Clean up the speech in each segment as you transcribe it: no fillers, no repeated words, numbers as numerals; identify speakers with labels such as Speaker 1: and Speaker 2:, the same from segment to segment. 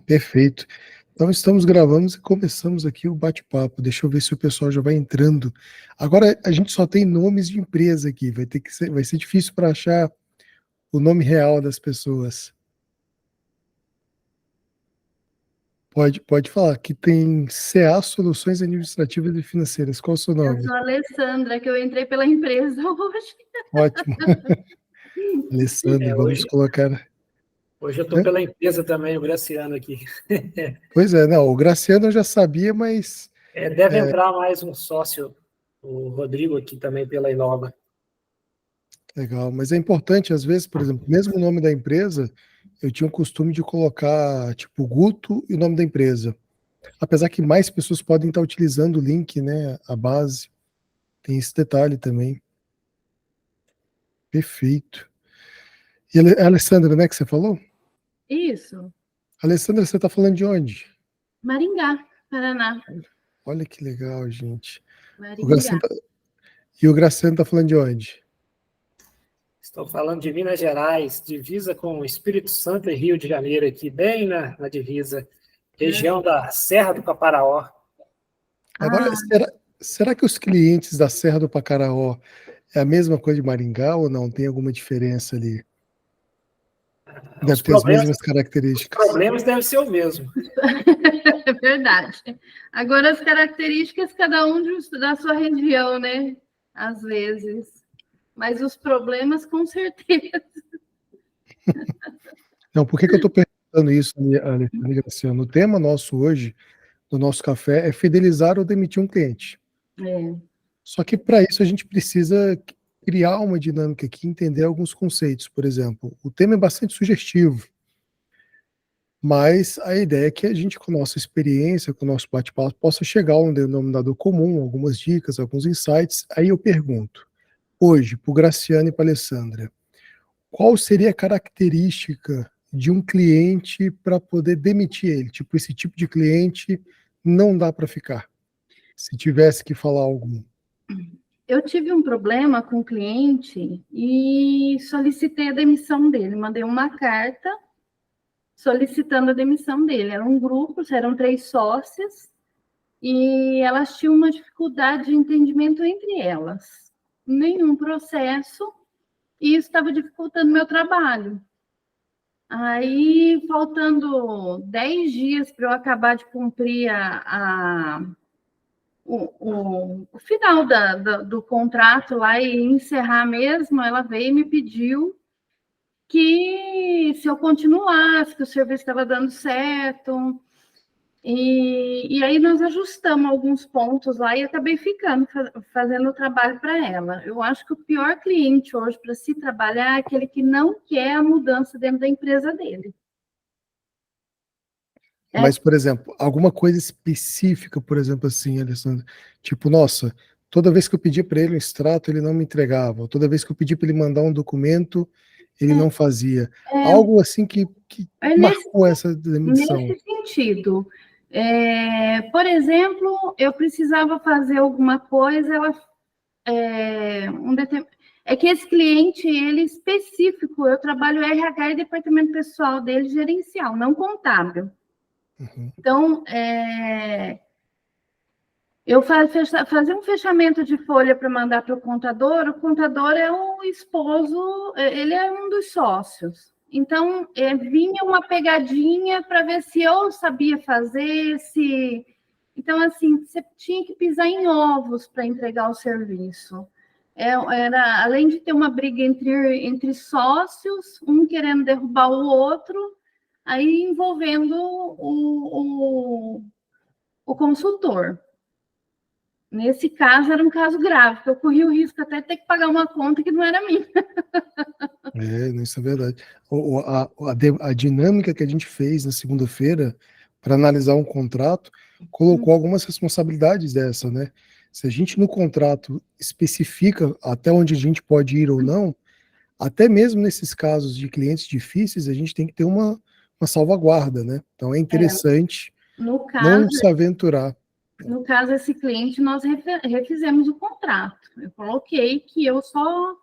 Speaker 1: Perfeito. Então estamos gravando e começamos aqui o bate-papo. Deixa eu ver se o pessoal já vai entrando. Agora a gente só tem nomes de empresa aqui, vai ser difícil para achar o nome real das pessoas. Pode falar que tem CA Soluções Administrativas e Financeiras. Qual é o seu
Speaker 2: Eu
Speaker 1: nome?
Speaker 2: sou a Alessandra, que eu entrei pela empresa hoje.
Speaker 1: Ótimo. Alessandra, vamos
Speaker 3: Hoje
Speaker 1: colocar.
Speaker 3: eu estou pela empresa também, o Graciano aqui.
Speaker 1: Pois é, não, o Graciano eu já sabia, mas
Speaker 3: Deve entrar mais um sócio, o Rodrigo, aqui também pela Inova.
Speaker 1: legal. Mas é importante, às vezes, por exemplo, mesmo o nome da empresa, eu tinha o costume de colocar, tipo, Guto e o nome da empresa. Apesar que mais pessoas podem estar utilizando o link, né, a base. Tem esse detalhe também. Perfeito. E a Alessandra, né, que você falou?
Speaker 2: Isso,
Speaker 1: Alessandra, você está falando de onde?
Speaker 2: Maringá, Paraná.
Speaker 1: Olha que legal, gente. O
Speaker 2: Maringá.
Speaker 1: Graciano E o Graciano está falando de onde?
Speaker 3: Estou falando de Minas Gerais, divisa com o Espírito Santo e Rio de Janeiro, aqui bem na divisa, região da Serra do Caparaó.
Speaker 1: Agora, será que os clientes da Serra do Pacaraó é a mesma coisa de Maringá ou não? Tem alguma diferença ali? Deve ter as mesmas
Speaker 3: Os
Speaker 1: características.
Speaker 3: problemas devem ser o mesmo.
Speaker 2: É verdade. Agora, as características, cada um da sua região, né? Às vezes. Mas os problemas, com certeza.
Speaker 1: Não, por que eu estou perguntando isso, Alexandre Graciano? O tema nosso hoje, do nosso café, é fidelizar ou demitir um cliente. Só que para isso a gente precisa criar uma dinâmica aqui, entender alguns conceitos. Por exemplo, o tema é bastante sugestivo, mas a ideia é que a gente, com a nossa experiência, com o nosso bate-papo, possa chegar a um denominador comum, algumas dicas, alguns insights. Aí eu pergunto, hoje, para o Graciano e para a Alessandra, qual seria a característica de um cliente para poder demitir ele? Tipo, esse tipo de cliente não dá para ficar. Se tivesse que falar algum.
Speaker 2: Eu tive um problema com o cliente e solicitei a demissão dele. Mandei uma carta solicitando a demissão dele. Era um grupo, eram 3 sócias, e elas tinham uma dificuldade de entendimento entre elas. Nenhum processo, e isso estava dificultando meu trabalho. Aí, faltando 10 dias para eu acabar de cumprir o final do contrato lá e encerrar mesmo, ela veio e me pediu que se eu continuasse, que o serviço estava dando certo. E aí nós ajustamos alguns pontos lá e acabei ficando, fazendo o trabalho para ela. Eu acho que o pior cliente hoje para se trabalhar é aquele que não quer a mudança dentro da empresa dele.
Speaker 1: Mas, por exemplo, alguma coisa específica, por exemplo, assim, Alessandra, tipo, nossa, toda vez que eu pedi para ele um extrato, ele não me entregava. Toda vez que eu pedi para ele mandar um documento, ele não fazia. Algo assim que marcou essa demissão.
Speaker 2: Nesse sentido. Por exemplo, eu precisava fazer alguma coisa, é que esse cliente, ele específico, eu trabalho RH e departamento pessoal dele, gerencial, não contábil.
Speaker 1: Uhum.
Speaker 2: Então, eu fazer um fechamento de folha para mandar para o contador é o esposo, ele é um dos sócios. Então, vinha uma pegadinha para ver se eu sabia fazer, se... Então, assim, você tinha que pisar em ovos para entregar o serviço. Além de ter uma briga entre sócios, um querendo derrubar o outro, aí envolvendo o consultor. Nesse caso, era um caso grave, porque eu corri o risco até de ter que pagar uma conta que não era minha.
Speaker 1: Isso é verdade. A dinâmica que a gente fez na segunda-feira para analisar um contrato colocou algumas responsabilidades dessa, né? Se a gente no contrato especifica até onde a gente pode ir ou não, até mesmo nesses casos de clientes difíceis, a gente tem que ter uma salvaguarda, né? Então é interessante não se aventurar.
Speaker 2: No caso, esse cliente, nós refizemos o contrato. Eu coloquei que eu só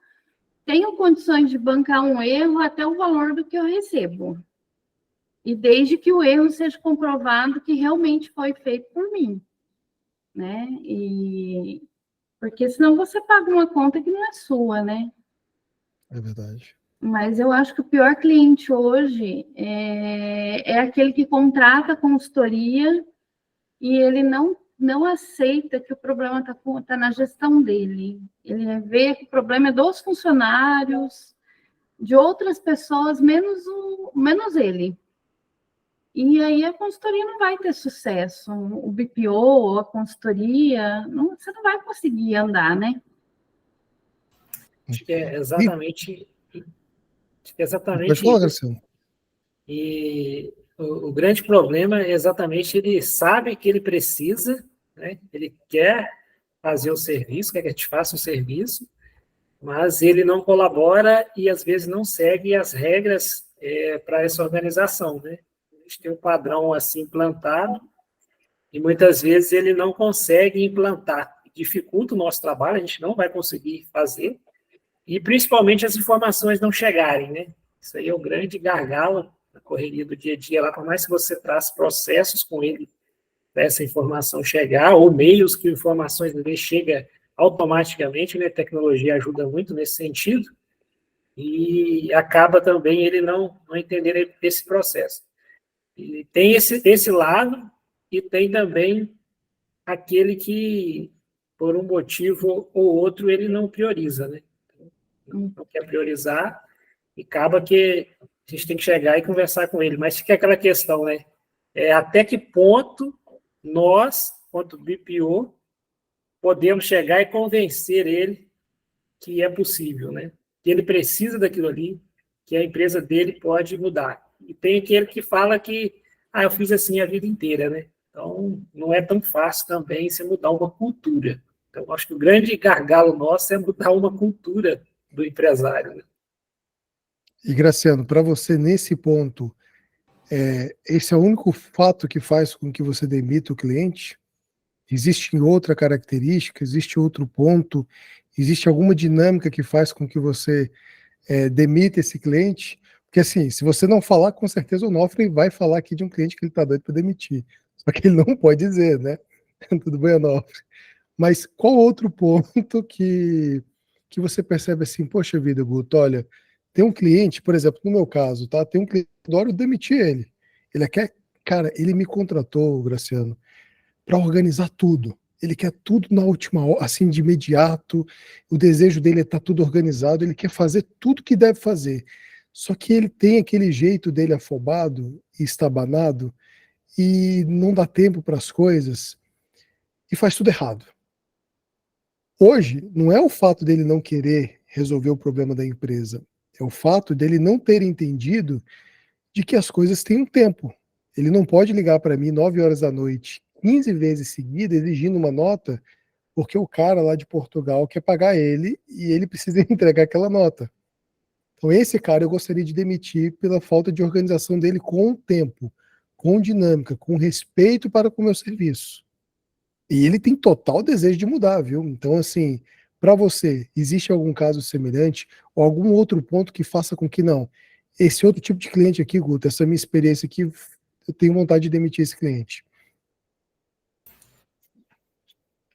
Speaker 2: tenho condições de bancar um erro até o valor do que eu recebo. e desde que o erro seja comprovado que realmente foi feito por mim, né? Porque senão você paga uma conta que não é sua, né?
Speaker 1: É verdade.
Speaker 2: Mas eu acho que o pior cliente hoje é aquele que contrata a consultoria e ele não aceita que o problema tá na gestão dele. Ele vê que o problema é dos funcionários, de outras pessoas, menos ele. E aí a consultoria não vai ter sucesso. O BPO, a consultoria, você não vai conseguir andar, né?
Speaker 3: Acho que é
Speaker 1: Pode
Speaker 3: exatamente
Speaker 1: falar,
Speaker 3: isso.
Speaker 1: Graciano.
Speaker 3: E o grande problema é exatamente ele sabe que ele precisa, né? Ele quer fazer o serviço, quer que a gente faça o serviço, mas ele não colabora e às vezes não segue as regras para essa organização, né? A gente tem um padrão assim implantado e muitas vezes ele não consegue implantar, dificulta o nosso trabalho, a gente não vai conseguir fazer, e principalmente as informações não chegarem, né? Isso aí é o grande gargalo na correria do dia a dia, lá, por mais que você traça processos com ele para essa informação chegar, ou meios que informações dele chega automaticamente, né? A tecnologia ajuda muito nesse sentido, e acaba também ele não entender esse processo. E tem esse lado, e tem também aquele que, por um motivo ou outro, ele não prioriza, né? Não quer priorizar, e acaba que a gente tem que chegar e conversar com ele. Mas fica aquela questão, né? Até que ponto nós, quanto BPO, podemos chegar e convencer ele que é possível, né? Que ele precisa daquilo ali, que a empresa dele pode mudar. E tem aquele que fala que eu fiz assim a vida inteira, né? Então, não é tão fácil também você mudar uma cultura. Então, acho que o grande gargalo nosso é mudar uma cultura do empresário, né?
Speaker 1: E, Graciano, para você, nesse ponto, esse é o único fato que faz com que você demita o cliente? Existe outra característica? Existe outro ponto? Existe alguma dinâmica que faz com que você demita esse cliente? Porque, assim, se você não falar, com certeza o Onofre vai falar aqui de um cliente que ele está doido para demitir. Só que ele não pode dizer, né? Tudo bem, Onofre? Mas qual outro ponto que você percebe assim, poxa vida, Guto, olha, tem um cliente, por exemplo, no meu caso, tá? Tem um cliente, eu adoro demitir ele. Ele quer, cara, ele me contratou, Graciano, para organizar tudo. Ele quer tudo na última hora, assim, de imediato. O desejo dele é estar tudo organizado, ele quer fazer tudo que deve fazer. Só que ele tem aquele jeito dele afobado e estabanado e não dá tempo para as coisas e faz tudo errado. Hoje, não é o fato dele não querer resolver o problema da empresa, é o fato dele não ter entendido de que as coisas têm um tempo. Ele não pode ligar para mim 9 horas da noite, 15 vezes seguidas, exigindo uma nota, porque o cara lá de Portugal quer pagar ele e ele precisa entregar aquela nota. Então, esse cara eu gostaria de demitir pela falta de organização dele com o tempo, com dinâmica, com respeito para com o meu serviço. E ele tem total desejo de mudar, viu? Então, assim, para você, existe algum caso semelhante ou algum outro ponto que faça com que não? Esse outro tipo de cliente aqui, Guto, essa minha experiência aqui, eu tenho vontade de demitir esse cliente.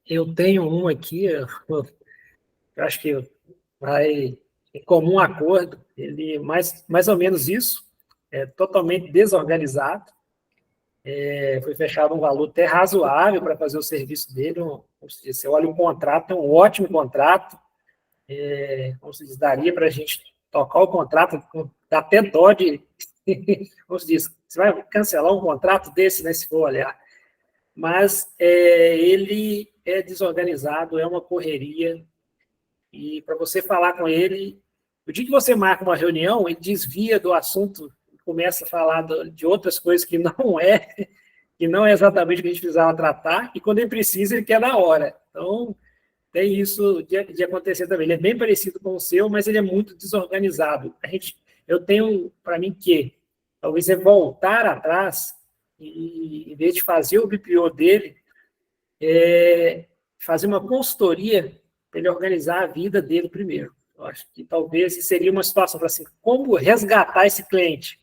Speaker 3: Eu tenho um aqui, eu acho que vai em comum acordo, ele mais ou menos isso, totalmente desorganizado, foi fechado um valor até razoável para fazer o serviço dele, você olha o contrato, é um ótimo contrato, como se diz, daria para a gente tocar o contrato, dá até dó de, como se diz, você vai cancelar um contrato desse, né, se for olhar, mas ele é desorganizado, é uma correria, e para você falar com ele, o dia que você marca uma reunião, ele desvia do assunto, começa a falar de outras coisas que não é exatamente o que a gente precisava tratar, e quando ele precisa, ele quer na hora. Então, tem isso de acontecer também. Ele é bem parecido com o seu, mas ele é muito desorganizado. Eu tenho, para mim, que talvez é voltar atrás e, em vez de fazer o BPO dele, fazer uma consultoria para ele organizar a vida dele primeiro. Eu acho que talvez seria uma situação para assim, como resgatar esse cliente?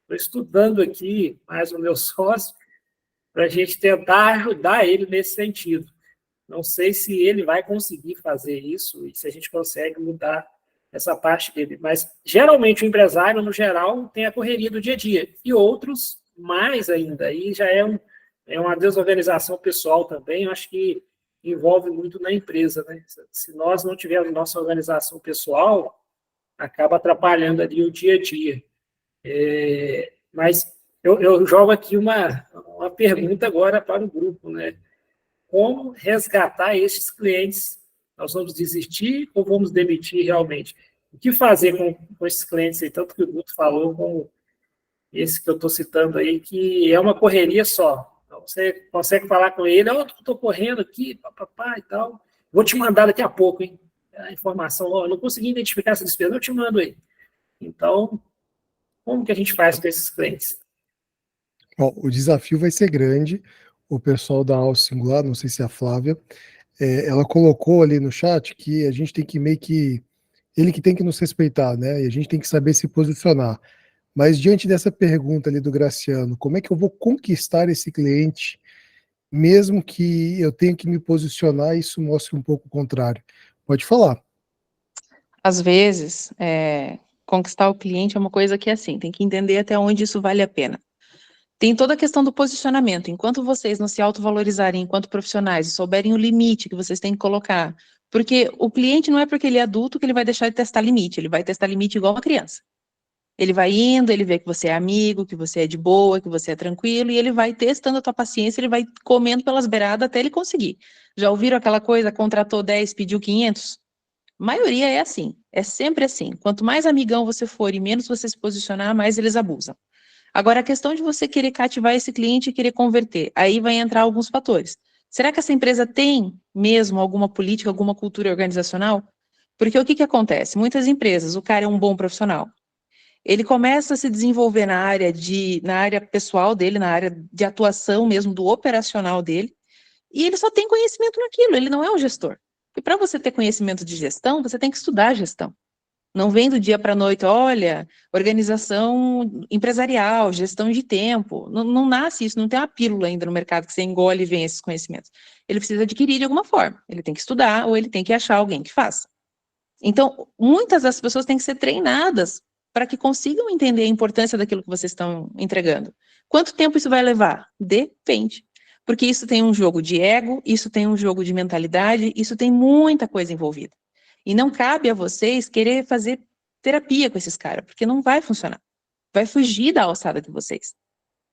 Speaker 3: Estou estudando aqui mais o meu sócio para a gente tentar ajudar ele nesse sentido. Não sei se ele vai conseguir fazer isso e se a gente consegue mudar essa parte dele. Mas, geralmente, o empresário, no geral, tem a correria do dia a dia. E outros, mais ainda. Aí já é uma desorganização pessoal também. Eu acho que envolve muito na empresa, né? Se nós não tivermos nossa organização pessoal, acaba atrapalhando ali o dia a dia. Mas eu jogo aqui uma pergunta agora para o grupo, né? Como resgatar esses clientes? Nós vamos desistir ou vamos demitir realmente? O que fazer com esses clientes aí, tanto que o Guto falou, como esse que eu estou citando aí, que é uma correria só. Então, você consegue falar com ele, eu estou correndo aqui, papapá e tal, vou te mandar daqui a pouco, hein? A informação, eu não consegui identificar essa despesa, eu te mando aí. Então, como que a gente faz com esses clientes?
Speaker 1: Bom, o desafio vai ser grande. O pessoal da Aula Singular, não sei se é a Flávia, ela colocou ali no chat que a gente tem que meio que. Ele que tem que nos respeitar, né? E a gente tem que saber se posicionar. Mas diante dessa pergunta ali do Graciano, como é que eu vou conquistar esse cliente, mesmo que eu tenha que me posicionar e isso mostre um pouco o contrário? Pode falar.
Speaker 4: Às vezes, conquistar o cliente é uma coisa que, assim, tem que entender até onde isso vale a pena. Tem toda a questão do posicionamento. Enquanto vocês não se autovalorizarem enquanto profissionais e souberem o limite que vocês têm que colocar, porque o cliente não é porque ele é adulto que ele vai deixar de testar limite, ele vai testar limite igual uma criança. Ele vai indo, ele vê que você é amigo, que você é de boa, que você é tranquilo, e ele vai testando a tua paciência, ele vai comendo pelas beiradas até ele conseguir. Já ouviram aquela coisa, contratou 10, pediu 500? A maioria é assim, é sempre assim. Quanto mais amigão você for e menos você se posicionar, mais eles abusam. Agora, a questão de você querer cativar esse cliente e querer converter, aí vai entrar alguns fatores. Será que essa empresa tem mesmo alguma política, alguma cultura organizacional? Porque o que acontece? Muitas empresas, o cara é um bom profissional, ele começa a se desenvolver na área pessoal dele, na área de atuação mesmo, do operacional dele, e ele só tem conhecimento naquilo, ele não é um gestor. E para você ter conhecimento de gestão, você tem que estudar gestão. Não vem do dia para a noite, olha, organização empresarial, gestão de tempo. Não nasce isso, não tem uma pílula ainda no mercado que você engole e vem esses conhecimentos. Ele precisa adquirir de alguma forma. Ele tem que estudar ou ele tem que achar alguém que faça. Então, muitas das pessoas têm que ser treinadas para que consigam entender a importância daquilo que vocês estão entregando. Quanto tempo isso vai levar? Depende. Porque isso tem um jogo de ego, isso tem um jogo de mentalidade, isso tem muita coisa envolvida. E não cabe a vocês querer fazer terapia com esses caras, porque não vai funcionar. Vai fugir da alçada de vocês.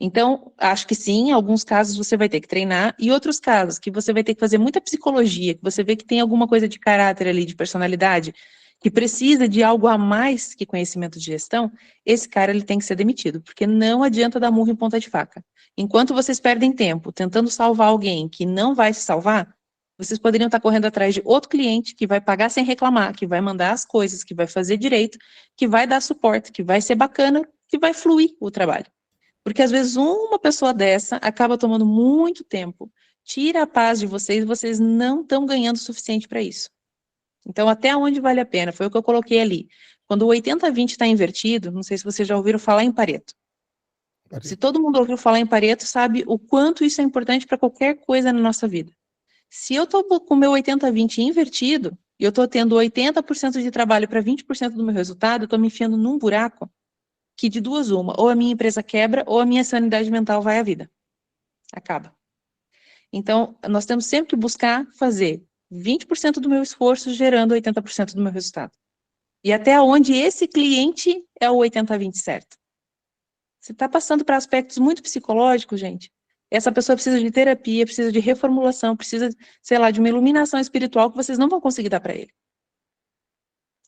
Speaker 4: Então, acho que sim, em alguns casos você vai ter que treinar, e outros casos que você vai ter que fazer muita psicologia, que você vê que tem alguma coisa de caráter ali, de personalidade, que precisa de algo a mais que conhecimento de gestão, esse cara ele tem que ser demitido, porque não adianta dar murro em ponta de faca. Enquanto vocês perdem tempo tentando salvar alguém que não vai se salvar, vocês poderiam estar correndo atrás de outro cliente que vai pagar sem reclamar, que vai mandar as coisas, que vai fazer direito, que vai dar suporte, que vai ser bacana, que vai fluir o trabalho. Porque às vezes uma pessoa dessa acaba tomando muito tempo, tira a paz de vocês e vocês não estão ganhando o suficiente para isso. Então, até onde vale a pena? Foi o que eu coloquei ali. Quando o 80-20 está invertido, não sei se vocês já ouviram falar em Pareto. Se todo mundo ouviu falar em Pareto, sabe o quanto isso é importante para qualquer coisa na nossa vida. Se eu estou com o meu 80-20 invertido, e eu estou tendo 80% de trabalho para 20% do meu resultado, eu estou me enfiando num buraco que de duas uma, ou a minha empresa quebra, ou a minha sanidade mental vai à vida. Acaba. Então, nós temos sempre que buscar fazer 20% do meu esforço gerando 80% do meu resultado. E até onde esse cliente é o 80-20 certo. Você está passando para aspectos muito psicológicos, gente. Essa pessoa precisa de terapia, precisa de reformulação, precisa, sei lá, de uma iluminação espiritual que vocês não vão conseguir dar para ele.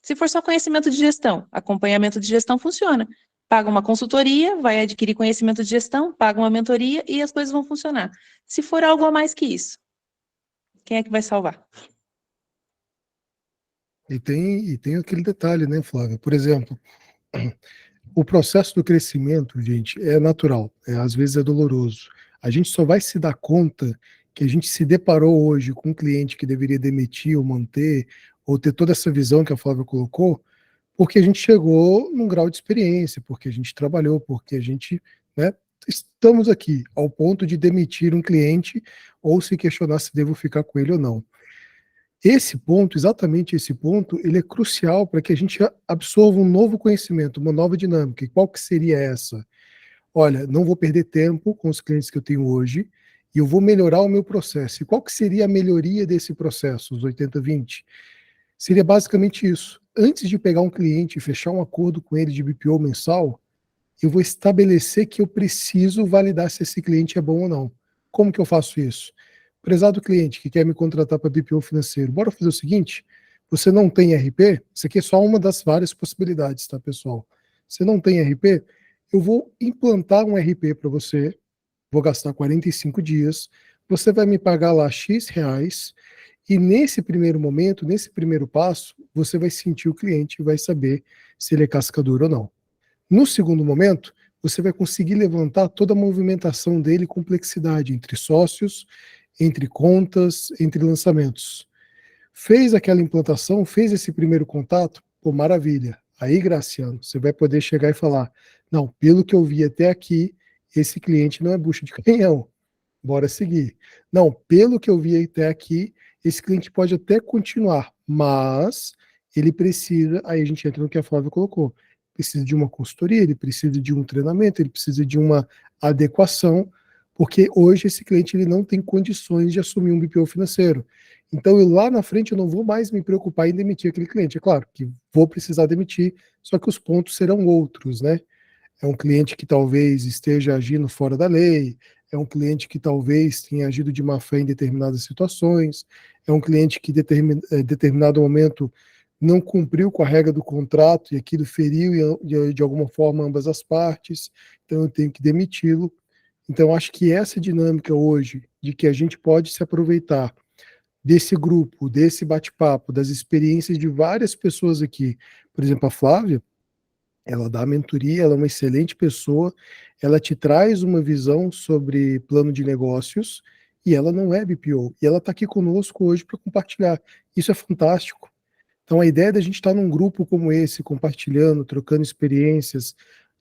Speaker 4: Se for só conhecimento de gestão, acompanhamento de gestão funciona. Paga uma consultoria, vai adquirir conhecimento de gestão, paga uma mentoria e as coisas vão funcionar. Se for algo a mais que isso, quem é que vai salvar?
Speaker 1: E tem aquele detalhe, né, Flávia? Por exemplo, o processo do crescimento, gente, é natural, às vezes é doloroso. A gente só vai se dar conta que a gente se deparou hoje com um cliente que deveria demitir ou manter, ou ter toda essa visão que a Flávia colocou, porque a gente chegou num grau de experiência, porque a gente trabalhou, porque a gente, né, estamos aqui ao ponto de demitir um cliente ou se questionar se devo ficar com ele ou não. Esse ponto, exatamente esse ponto, ele é crucial para que a gente absorva um novo conhecimento, uma nova dinâmica. E qual que seria essa? Olha, não vou perder tempo com os clientes que eu tenho hoje e eu vou melhorar o meu processo. E qual que seria a melhoria desse processo, os 80-20? Seria basicamente isso. Antes de pegar um cliente e fechar um acordo com ele de BPO mensal, eu vou estabelecer que eu preciso validar se esse cliente é bom ou não. Como que eu faço isso? Prezado cliente que quer me contratar para BPO financeiro, bora fazer o seguinte, você não tem RP? Isso aqui é só uma das várias possibilidades, tá, pessoal? Você não tem RP? Eu vou implantar um RP para você, vou gastar 45 dias, você vai me pagar lá X reais, e nesse primeiro momento, nesse primeiro passo, você vai sentir o cliente e vai saber se ele é cascador ou não. No segundo momento, você vai conseguir levantar toda a movimentação dele, complexidade entre sócios, entre contas, entre lançamentos. Fez aquela implantação, fez esse primeiro contato, pô, maravilha. Aí, Graciano, você vai poder chegar e falar, não, pelo que eu vi até aqui, esse cliente não é bucha de canhão, bora seguir. Não, pelo que eu vi até aqui, esse cliente pode até continuar, mas ele precisa, aí a gente entra no que a Flávia colocou, precisa de uma consultoria, ele precisa de um treinamento, ele precisa de uma adequação, porque hoje esse cliente ele não tem condições de assumir um BPO financeiro. Então, eu, lá na frente, eu não vou mais me preocupar em demitir aquele cliente. É claro que vou precisar demitir, só que os pontos serão outros, né? É um cliente que talvez esteja agindo fora da lei, é um cliente que talvez tenha agido de má fé em determinadas situações, é um cliente que em determinado momento não cumpriu com a regra do contrato e aquilo feriu de alguma forma ambas as partes, então eu tenho que demiti-lo. Então, acho que essa dinâmica hoje, de que a gente pode se aproveitar desse grupo, desse bate-papo, das experiências de várias pessoas aqui, por exemplo, a Flávia, ela dá mentoria, ela é uma excelente pessoa, ela te traz uma visão sobre plano de negócios e ela não é BPO. E ela está aqui conosco hoje para compartilhar. Isso é fantástico. Então, a ideia da gente estar num grupo como esse, compartilhando, trocando experiências,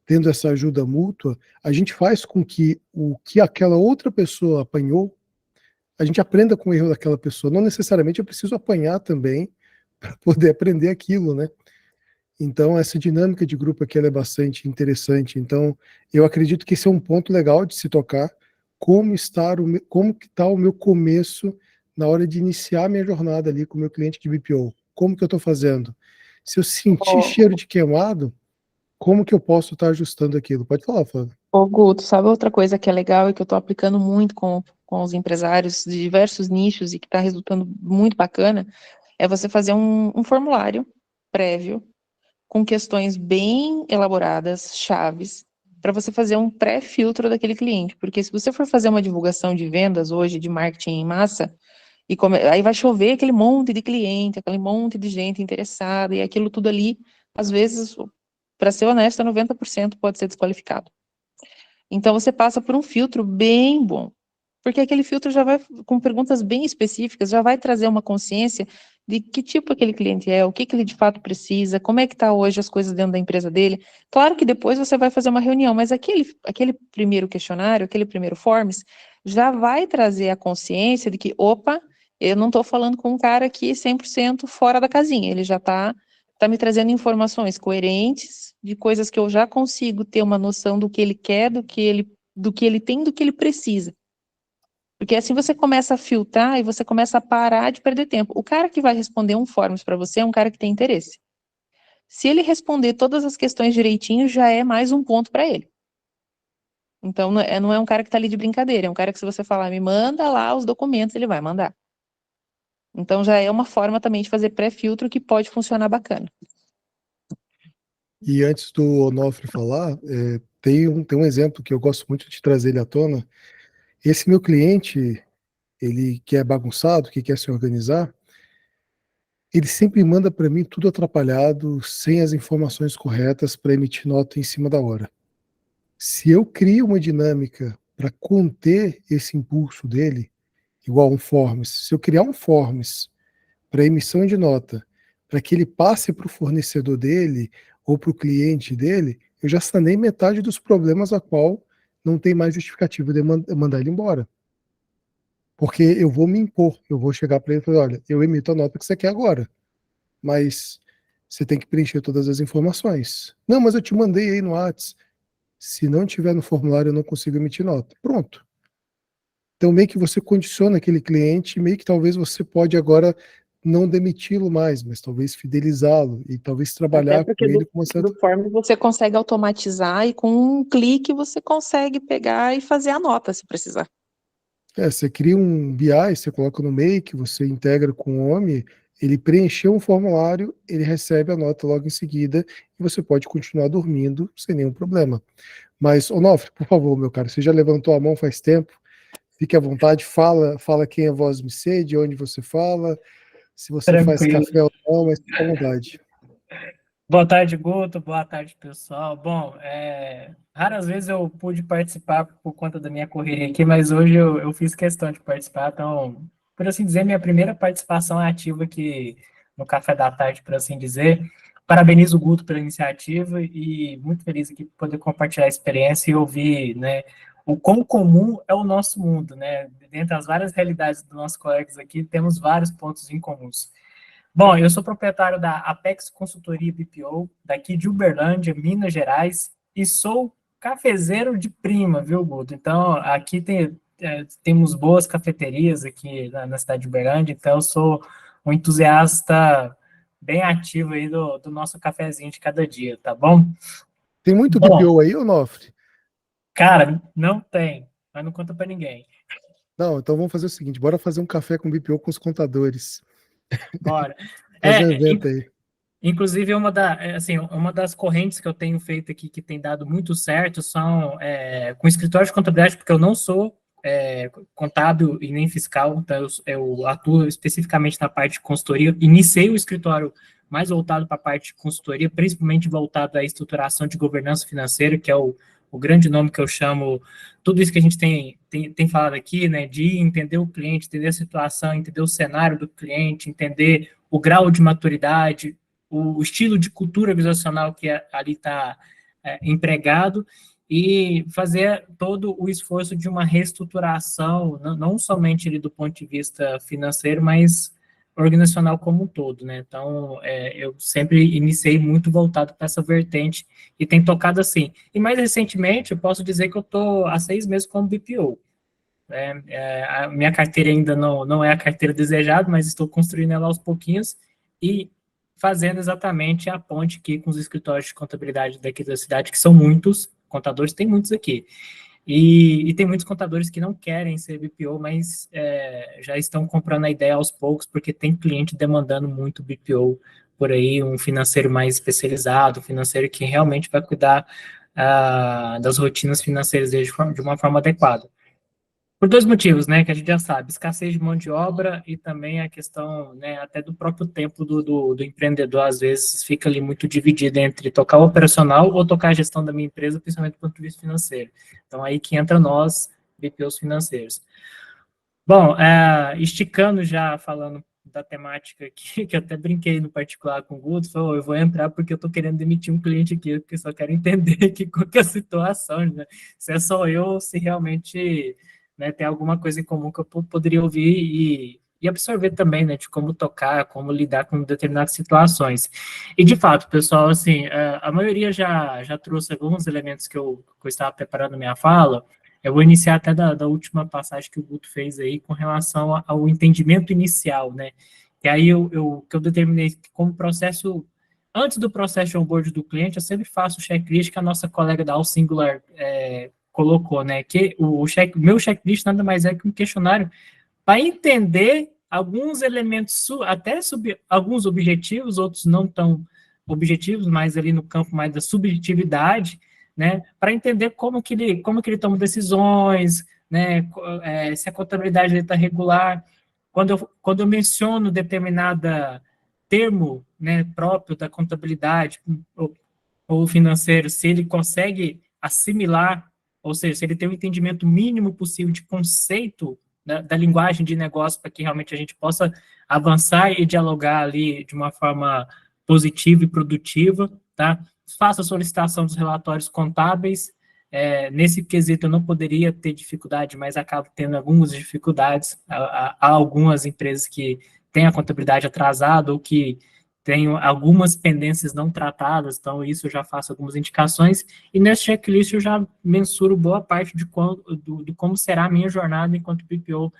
Speaker 1: tendo essa ajuda mútua, a gente faz com que o que aquela outra pessoa apanhou, a gente aprenda com o erro daquela pessoa. Não necessariamente eu preciso apanhar também para poder aprender aquilo, né? Então, essa dinâmica de grupo aqui ela é bastante interessante. Então, eu acredito que esse é um ponto legal de se tocar. Como que está o meu começo na hora de iniciar a minha jornada ali com o meu cliente de BPO? Como que eu estou fazendo? Se eu sentir cheiro de queimado, como que eu posso estar ajustando aquilo? Pode falar, Flávio.
Speaker 4: Ô, Guto, sabe outra coisa que é legal e que eu estou aplicando muito com os empresários de diversos nichos e que está resultando muito bacana? É você fazer um formulário prévio com questões bem elaboradas, chaves, para você fazer um pré-filtro daquele cliente. Porque se você for fazer uma divulgação de vendas hoje, de marketing em massa, aí vai chover aquele monte de cliente, aquele monte de gente interessada, e aquilo tudo ali, às vezes, para ser honesta, 90% pode ser desqualificado. Então, você passa por um filtro bem bom, porque aquele filtro já vai, com perguntas bem específicas, já vai trazer uma consciência de que tipo aquele cliente é, o que ele de fato precisa, como é que está hoje as coisas dentro da empresa dele. Claro que depois você vai fazer uma reunião, mas aquele primeiro questionário, aquele primeiro forms, já vai trazer a consciência de que, opa, eu não estou falando com um cara aqui 100% fora da casinha, ele já está me trazendo informações coerentes, de coisas que eu já consigo ter uma noção do que ele quer, do que ele tem, do que ele precisa. Porque assim você começa a filtrar e você começa a parar de perder tempo. O cara que vai responder um forms para você é um cara que tem interesse. Se ele responder todas as questões direitinho, já é mais um ponto para ele. Então, não é um cara que está ali de brincadeira, é um cara que se você falar, me manda lá os documentos, ele vai mandar. Então, já é uma forma também de fazer pré-filtro que pode funcionar bacana.
Speaker 1: E antes do Onofre falar, tem um exemplo que eu gosto muito de trazer ele à tona. Esse meu cliente, ele que é bagunçado, que quer se organizar, ele sempre manda para mim tudo atrapalhado, sem as informações corretas para emitir nota em cima da hora. Se eu crio uma dinâmica para conter esse impulso dele, igual um forms, se eu criar um forms para emissão de nota, para que ele passe para o fornecedor dele ou para o cliente dele, eu já sanei metade dos problemas a qual não tem mais justificativa de mandar ele embora. Porque eu vou me impor, eu vou chegar para ele e falar, olha, eu emito a nota que você quer agora, mas você tem que preencher todas as informações. Não, mas eu te mandei aí no WhatsApp. Se não tiver no formulário, eu não consigo emitir nota. Pronto. Então, meio que você condiciona aquele cliente, meio que talvez você pode agora não demiti-lo mais, mas talvez fidelizá-lo e talvez
Speaker 4: Até
Speaker 1: trabalhar
Speaker 4: porque
Speaker 1: com ele com uma certa...
Speaker 4: do form você consegue automatizar e com um clique você consegue pegar e fazer a nota se precisar.
Speaker 1: Você cria um BI, você coloca no Make, você integra com o OMI, ele preencheu um formulário, ele recebe a nota logo em seguida e você pode continuar dormindo sem nenhum problema. Mas, Onofre, por favor, meu cara, você já levantou a mão faz tempo, fique à vontade, fala quem é Voz Me Sei, de onde você fala, se você faz
Speaker 5: Tranquilo.
Speaker 1: café ou não, mas fique à vontade.
Speaker 5: Boa tarde, Guto. Boa tarde, pessoal. Bom, raras vezes eu pude participar por conta da minha correria aqui, mas hoje eu fiz questão de participar. Então, por assim dizer, minha primeira participação ativa aqui no Café da Tarde, por assim dizer. Parabenizo o Guto pela iniciativa e muito feliz aqui por poder compartilhar a experiência e ouvir, né, o quão comum é o nosso mundo, né? Dentre as várias realidades dos nossos colegas aqui, temos vários pontos em comuns. Bom, eu sou proprietário da Apex Consultoria BPO, daqui de Uberlândia, Minas Gerais, e sou cafezeiro de prima, viu, Guto? Então, aqui temos boas cafeterias aqui na cidade de Uberlândia, então eu sou um entusiasta bem ativo aí do nosso cafezinho de cada dia, tá bom?
Speaker 1: Tem muito
Speaker 5: Bom,
Speaker 1: BPO aí, Onofre?
Speaker 5: cara, não tem, mas não conta para ninguém.
Speaker 1: Não, então vamos fazer o seguinte, bora fazer um café com BPO com os contadores.
Speaker 5: Bora.
Speaker 1: Fazer um evento aí.
Speaker 5: Inclusive, uma das correntes que eu tenho feito aqui, que tem dado muito certo, são com escritório de contabilidade, porque eu não sou contábil e nem fiscal, então eu atuo especificamente na parte de consultoria. Iniciei o escritório mais voltado para a parte de consultoria, principalmente voltado à estruturação de governança financeira, que é o grande nome que eu chamo, tudo isso que a gente tem falado aqui, né, de entender o cliente, entender a situação, entender o cenário do cliente, entender o grau de maturidade, o estilo de cultura organizacional que ali está empregado, e fazer todo o esforço de uma reestruturação, não somente ali do ponto de vista financeiro, mas organizacional como um todo, né? Então, eu sempre iniciei muito voltado para essa vertente e tem tocado assim. E mais recentemente, eu posso dizer que eu estou há 6 meses como BPO. A minha carteira ainda não é a carteira desejada, mas estou construindo ela aos pouquinhos e fazendo exatamente a ponte aqui com os escritórios de contabilidade daqui da cidade, que são muitos, contadores tem muitos aqui, e tem muitos contadores que não querem ser BPO, mas já estão comprando a ideia aos poucos, porque tem cliente demandando muito BPO por aí, um financeiro mais especializado, um financeiro que realmente vai cuidar das rotinas financeiras dele de uma forma adequada. Por 2 motivos, né, que a gente já sabe, escassez de mão de obra e também a questão, né, até do próprio tempo do empreendedor, às vezes fica ali muito dividido entre tocar o operacional ou tocar a gestão da minha empresa, principalmente do ponto de vista financeiro. Então, aí que entra nós, BPOs financeiros. Bom, esticando já, falando da temática aqui, que eu até brinquei no particular com o Guto, falou, eu vou entrar porque eu estou querendo demitir um cliente aqui, porque só quero entender qual que é a situação, né, se é só eu ou se realmente... né, tem alguma coisa em comum que eu poderia ouvir e absorver também, né, de como tocar, como lidar com determinadas situações. E, de fato, pessoal, assim, a maioria já trouxe alguns elementos que eu estava preparando minha fala. Eu vou iniciar até da última passagem que o Guto fez aí com relação ao entendimento inicial, né, que aí que eu determinei como processo, antes do processo de onboard do cliente, eu sempre faço o checklist que a nossa colega da All Singular colocou, né, que meu checklist nada mais é que um questionário para entender alguns elementos, até alguns objetivos, outros não tão objetivos, mas ali no campo mais da subjetividade, né, para entender como que ele toma decisões, né, se a contabilidade está regular. Quando eu menciono determinada termo, né, próprio da contabilidade ou financeiro, se ele consegue assimilar, ou seja, se ele tem um entendimento mínimo possível de conceito da linguagem de negócio para que realmente a gente possa avançar e dialogar ali de uma forma positiva e produtiva, tá? Faça a solicitação dos relatórios contábeis. Nesse quesito eu não poderia ter dificuldade, mas acabo tendo algumas dificuldades. Há algumas empresas que têm a contabilidade atrasada ou que têm algumas pendências não tratadas, então isso eu já faço algumas indicações, e nesse checklist eu já mensuro boa parte de como será a minha jornada enquanto BPO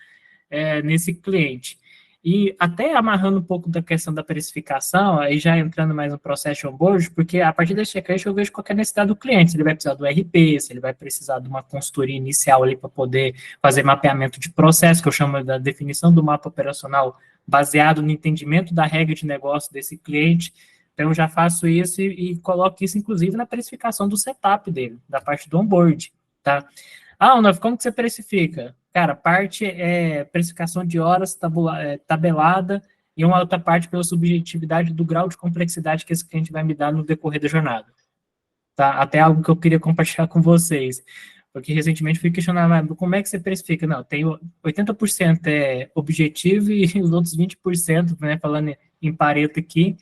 Speaker 5: nesse cliente. E até amarrando um pouco da questão da precificação, aí já entrando mais no processo de onboard, porque a partir desse checklist eu vejo qual é a necessidade do cliente, se ele vai precisar do RP, se ele vai precisar de uma consultoria inicial ali para poder fazer mapeamento de processo, que eu chamo da definição do mapa operacional, baseado no entendimento da regra de negócio desse cliente. Então, eu já faço isso e coloco isso, inclusive, na precificação do setup dele, da parte do onboard, tá? Onofre, como que você precifica? Cara, parte é precificação de horas tabelada e uma outra parte pela subjetividade do grau de complexidade que esse cliente vai me dar no decorrer da jornada. Tá? Até algo que eu queria compartilhar com vocês, porque recentemente fui questionado, como é que você precifica? Não, tem 80% objetivo e os outros 20%, né, falando em Pareto aqui,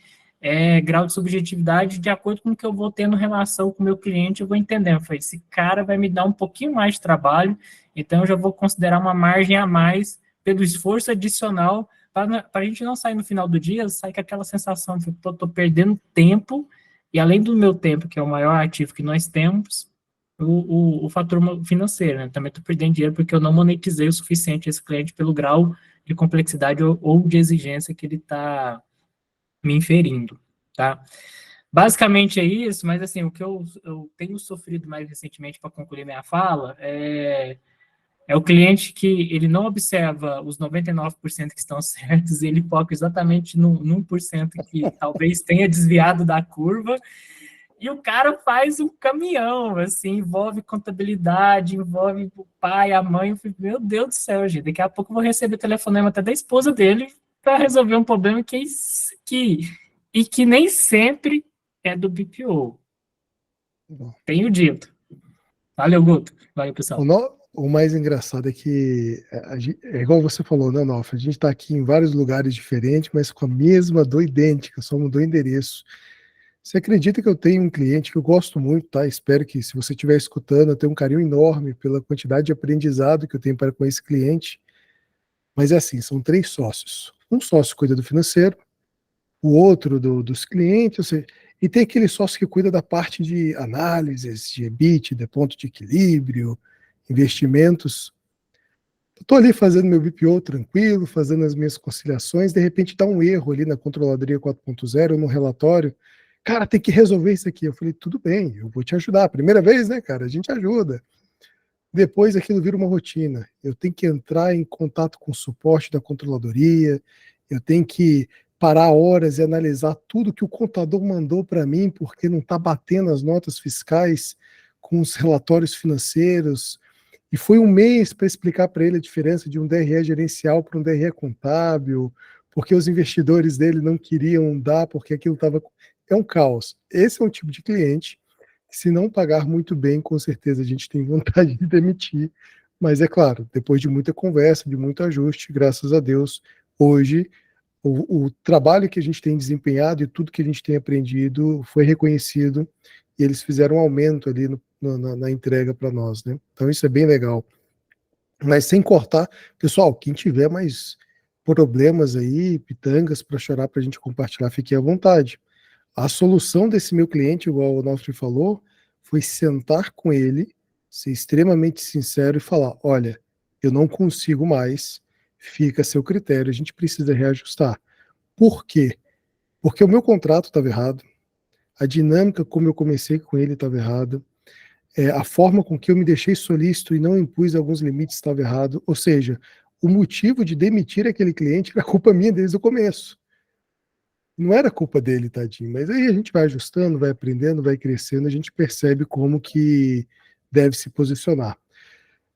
Speaker 5: grau de subjetividade de acordo com o que eu vou tendo relação com o meu cliente, eu vou entendendo. Eu falei, esse cara vai me dar um pouquinho mais de trabalho, então eu já vou considerar uma margem a mais pelo esforço adicional, para a gente não sair no final do dia, sair com aquela sensação de que estou perdendo tempo, e além do meu tempo, que é o maior ativo que nós temos, o fator financeiro, né? Também estou perdendo dinheiro porque eu não monetizei o suficiente esse cliente pelo grau de complexidade ou de exigência que ele está me inferindo, tá? Basicamente é isso, mas assim, o que eu tenho sofrido mais recentemente para concluir minha fala é o cliente que ele não observa os 99% que estão certos e ele foca exatamente no 1% que talvez tenha desviado da curva, e o cara faz um caminhão, assim, envolve contabilidade, envolve o pai, a mãe. Meu Deus do céu, gente, daqui a pouco eu vou receber telefonema até da esposa dele para resolver um problema que nem sempre é do BPO. Tenho dito. Valeu, Guto. Valeu, pessoal.
Speaker 1: O mais engraçado é que é igual você falou, né, Onofre? A gente está aqui em vários lugares diferentes, mas com a mesma dor idêntica, só mudou o endereço. Você acredita que eu tenho um cliente que eu gosto muito, tá? Espero que, se você estiver escutando, eu tenho um carinho enorme pela quantidade de aprendizado que eu tenho para com esse cliente. Mas é assim, são 3 sócios. Um sócio cuida do financeiro, o outro dos clientes, e tem aquele sócio que cuida da parte de análises, de EBITDA, ponto de equilíbrio, investimentos. Estou ali fazendo meu BPO tranquilo, fazendo as minhas conciliações, de repente dá um erro ali na controladoria 4.0, no relatório. Cara, tem que resolver isso aqui. Eu falei, tudo bem, eu vou te ajudar. Primeira vez, né, cara? A gente ajuda. Depois aquilo vira uma rotina. Eu tenho que entrar em contato com o suporte da controladoria, eu tenho que parar horas e analisar tudo que o contador mandou para mim, porque não está batendo as notas fiscais com os relatórios financeiros. E foi um mês para explicar para ele a diferença de um DRE gerencial para um DRE contábil, porque os investidores dele não queriam dar, porque aquilo estava... É um caos. Esse é um tipo de cliente que, se não pagar muito bem, com certeza a gente tem vontade de demitir. Mas é claro, depois de muita conversa, de muito ajuste, graças a Deus, hoje o trabalho que a gente tem desempenhado e tudo que a gente tem aprendido foi reconhecido e eles fizeram um aumento ali na entrega para nós, né? Então isso é bem legal. Mas sem cortar, pessoal, quem tiver mais problemas aí, pitangas para chorar para a gente compartilhar, fique à vontade. A solução desse meu cliente, igual o Onofre falou, foi sentar com ele, ser extremamente sincero e falar, olha, eu não consigo mais, fica a seu critério, a gente precisa reajustar. Por quê? Porque o meu contrato estava errado, a dinâmica como eu comecei com ele estava errada, a forma com que eu me deixei solícito e não impus alguns limites estava errado, ou seja, o motivo de demitir aquele cliente era culpa minha desde o começo. Não era culpa dele, tadinho, mas aí a gente vai ajustando, vai aprendendo, vai crescendo, a gente percebe como que deve se posicionar.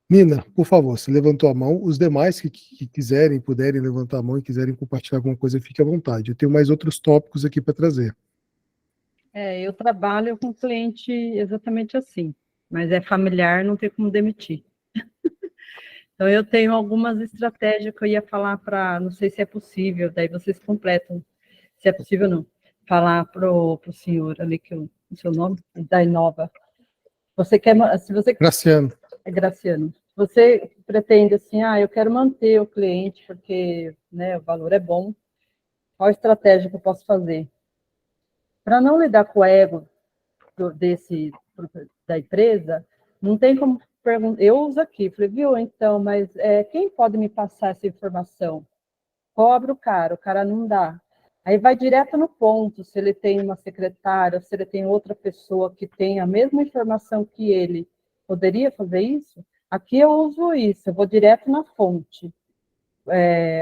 Speaker 1: Nina, por favor, você levantou a mão, os demais que quiserem, puderem levantar a mão e quiserem compartilhar alguma coisa, fique à vontade. Eu tenho mais outros tópicos aqui para trazer.
Speaker 6: Eu trabalho com cliente exatamente assim, mas é familiar, não tem como demitir. Então, eu tenho algumas estratégias que eu ia falar para, não sei se é possível, daí vocês completam, se é possível ou não, falar para o senhor ali, que o seu nome, da Inova. Você quer, se você...
Speaker 1: Graciano.
Speaker 6: É Graciano. Você pretende assim, eu quero manter o cliente porque, né, o valor é bom. Qual estratégia que eu posso fazer? Para não lidar com o ego da empresa, não tem como perguntar. Eu uso aqui, falei, viu, então, mas quem pode me passar essa informação? Cobra o cara não dá. Aí vai direto no ponto, se ele tem uma secretária, se ele tem outra pessoa que tem a mesma informação que ele, poderia fazer isso? Aqui eu uso isso, eu vou direto na fonte.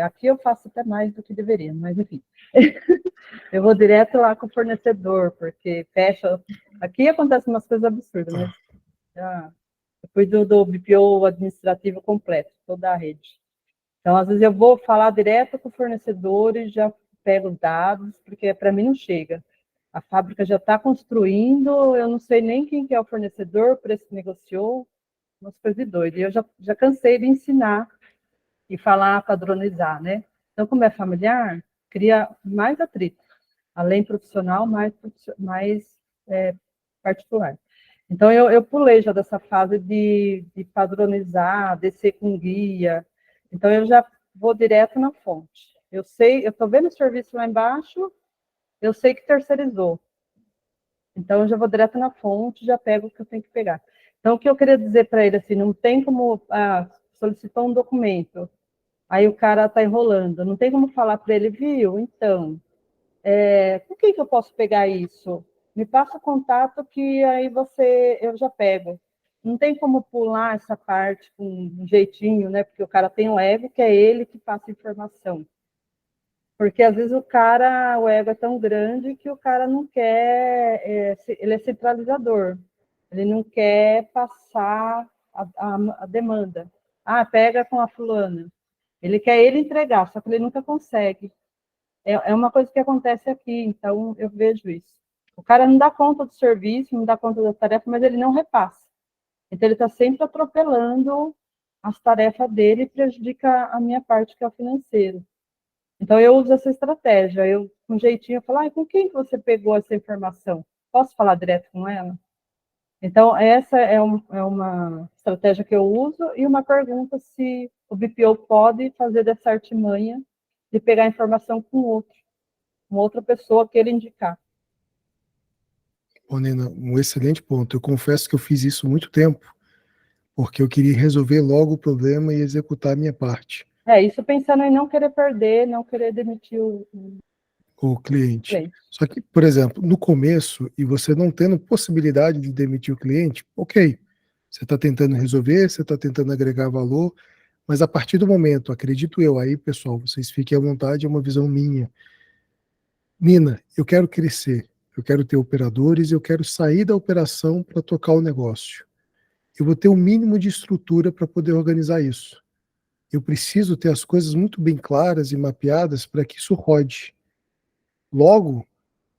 Speaker 6: Aqui eu faço até mais do que deveria, mas enfim. Eu vou direto lá com o fornecedor, porque fecha... Aqui acontecem umas coisas absurdas, né? Eu cuido do BPO administrativo completo, toda a rede. Então, às vezes eu vou falar direto com o fornecedor e já pego dados, porque para mim não chega. A fábrica já está construindo, eu não sei nem quem que é o fornecedor, o preço que negociou, umas coisas de doido. E eu já cansei de ensinar e falar, padronizar, né? Então, como é familiar, cria mais atrito. Além profissional, mais particular. Então, eu pulei já dessa fase de padronizar, descer com guia. Então, eu já vou direto na fonte. Eu estou vendo o serviço lá embaixo, eu sei que terceirizou. Então, eu já vou direto na fonte, já pego o que eu tenho que pegar. Então, o que eu queria dizer para ele, assim, não tem como solicitou um documento, aí o cara está enrolando, não tem como falar para ele, viu, então, por que eu posso pegar isso? Me passa o contato que aí eu já pego. Não tem como pular essa parte com um jeitinho, né? Porque o cara tem o ego, que é ele que passa informação. Porque às vezes o ego é tão grande que o cara não quer, ele é centralizador. Ele não quer passar a demanda. Pega com a fulana. Ele quer ele entregar, só que ele nunca consegue. É uma coisa que acontece aqui, então eu vejo isso. O cara não dá conta do serviço, não dá conta da tarefa, mas ele não repassa. Então ele está sempre atropelando as tarefas dele e prejudica a minha parte, que é o financeiro. Então eu uso essa estratégia. Com um jeitinho, eu falo, com quem que você pegou essa informação? Posso falar direto com ela? Então, essa é uma estratégia que eu uso, e uma pergunta se o BPO pode fazer dessa artimanha de pegar a informação com uma outra pessoa que ele indicar.
Speaker 1: Bom, Nina, um excelente ponto. Eu confesso que eu fiz isso há muito tempo, porque eu queria resolver logo o problema e executar a minha parte.
Speaker 6: Isso pensando em não querer perder, não querer demitir o
Speaker 1: cliente. Só que, por exemplo, no começo, e você não tendo possibilidade de demitir o cliente, ok, você está tentando resolver, você está tentando agregar valor, mas a partir do momento, acredito eu, aí, pessoal, vocês fiquem à vontade, é uma visão minha. Nina, eu quero crescer, eu quero ter operadores, eu quero sair da operação para tocar o negócio. Eu vou ter um mínimo de estrutura para poder organizar isso. Eu preciso ter as coisas muito bem claras e mapeadas para que isso rode. Logo,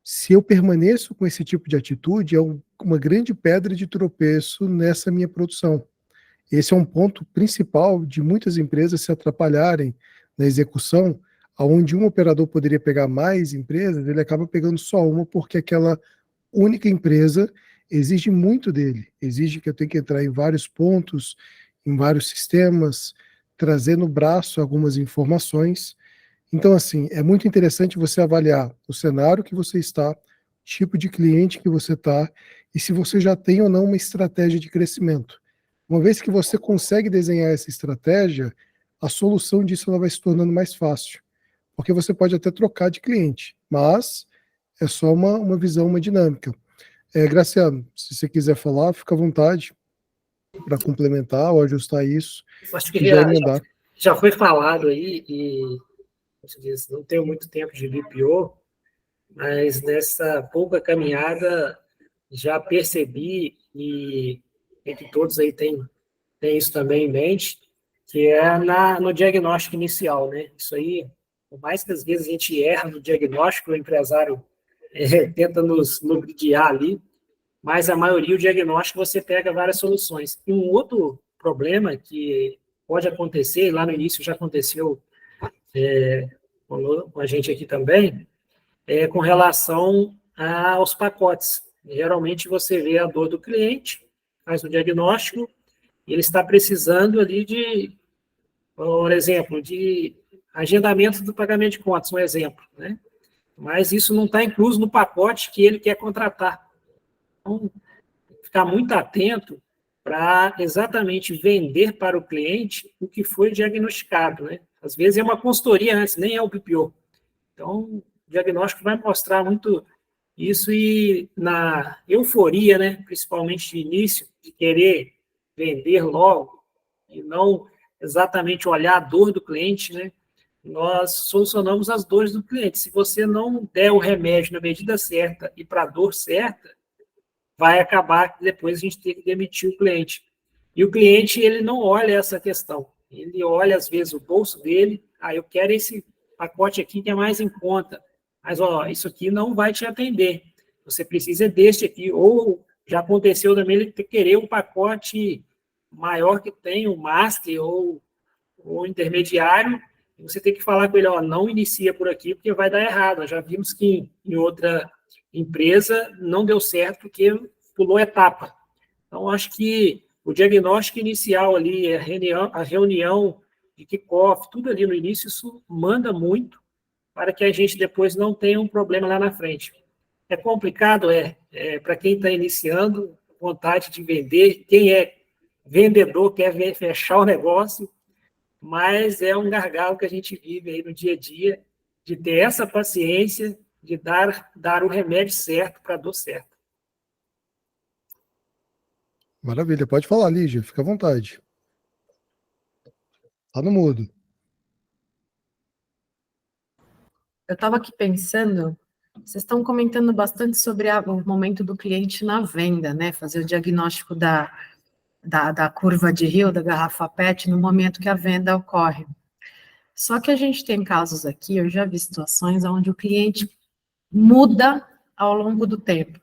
Speaker 1: se eu permaneço com esse tipo de atitude, é uma grande pedra de tropeço nessa minha produção. Esse é um ponto principal de muitas empresas se atrapalharem na execução, onde um operador poderia pegar mais empresas, ele acaba pegando só uma, porque aquela única empresa exige muito dele, exige que eu tenha que entrar em vários pontos, em vários sistemas, trazer no braço algumas informações. Então, assim, é muito interessante você avaliar o cenário que você está, tipo de cliente que você está, e se você já tem ou não uma estratégia de crescimento. Uma vez que você consegue desenhar essa estratégia, a solução disso ela vai se tornando mais fácil, porque você pode até trocar de cliente, mas é só uma visão, uma dinâmica. Graciano, se você quiser falar, fica à vontade para complementar ou ajustar isso.
Speaker 3: Acho que já foi falado aí, e não tenho muito tempo de BPO, mas nessa pouca caminhada já percebi, e entre todos aí tem isso também em mente, que é no diagnóstico inicial, né? Isso aí, por mais que às vezes a gente erra no diagnóstico, o empresário tenta nos guiar ali, mas a maioria, o diagnóstico, você pega várias soluções. E um outro problema que pode acontecer, lá no início já aconteceu com a gente aqui também, com relação aos pacotes. Geralmente você vê a dor do cliente, faz o diagnóstico, e ele está precisando ali de, por exemplo, de agendamento do pagamento de contas, um exemplo, né? Mas isso não está incluso no pacote que ele quer contratar. Então, ficar muito atento para exatamente vender para o cliente o que foi diagnosticado, né? Às vezes é uma consultoria antes, nem é o BPO. Então, o diagnóstico vai mostrar muito isso, e na euforia, né, principalmente de início, de querer vender logo e não exatamente olhar a dor do cliente, né, nós solucionamos as dores do cliente. Se você não der o remédio na medida certa e para a dor certa, vai acabar depois a gente ter que demitir o cliente. E o cliente, ele não olha essa questão. Ele olha, às vezes, o bolso dele, eu quero esse pacote aqui que é mais em conta, mas, isso aqui não vai te atender. Você precisa deste aqui. Ou já aconteceu também ele querer um pacote maior que tem, o Master ou o intermediário, e você tem que falar com ele, não inicia por aqui, porque vai dar errado. Nós já vimos que em outra empresa não deu certo, porque pulou etapa. Então, acho que o diagnóstico inicial ali, a reunião de kickoff, tudo ali no início, isso manda muito para que a gente depois não tenha um problema lá na frente. É complicado, para quem está iniciando, vontade de vender, quem é vendedor quer fechar o negócio, mas é um gargalo que a gente vive aí no dia a dia, de ter essa paciência, de dar o remédio certo para a dor certa.
Speaker 1: Maravilha, pode falar, Lígia, fica à vontade. Tá no mudo.
Speaker 7: Eu estava aqui pensando, vocês estão comentando bastante sobre o momento do cliente na venda, né? Fazer o diagnóstico da curva de rio, da garrafa PET, no momento que a venda ocorre. Só que a gente tem casos aqui, eu já vi situações onde o cliente muda ao longo do tempo.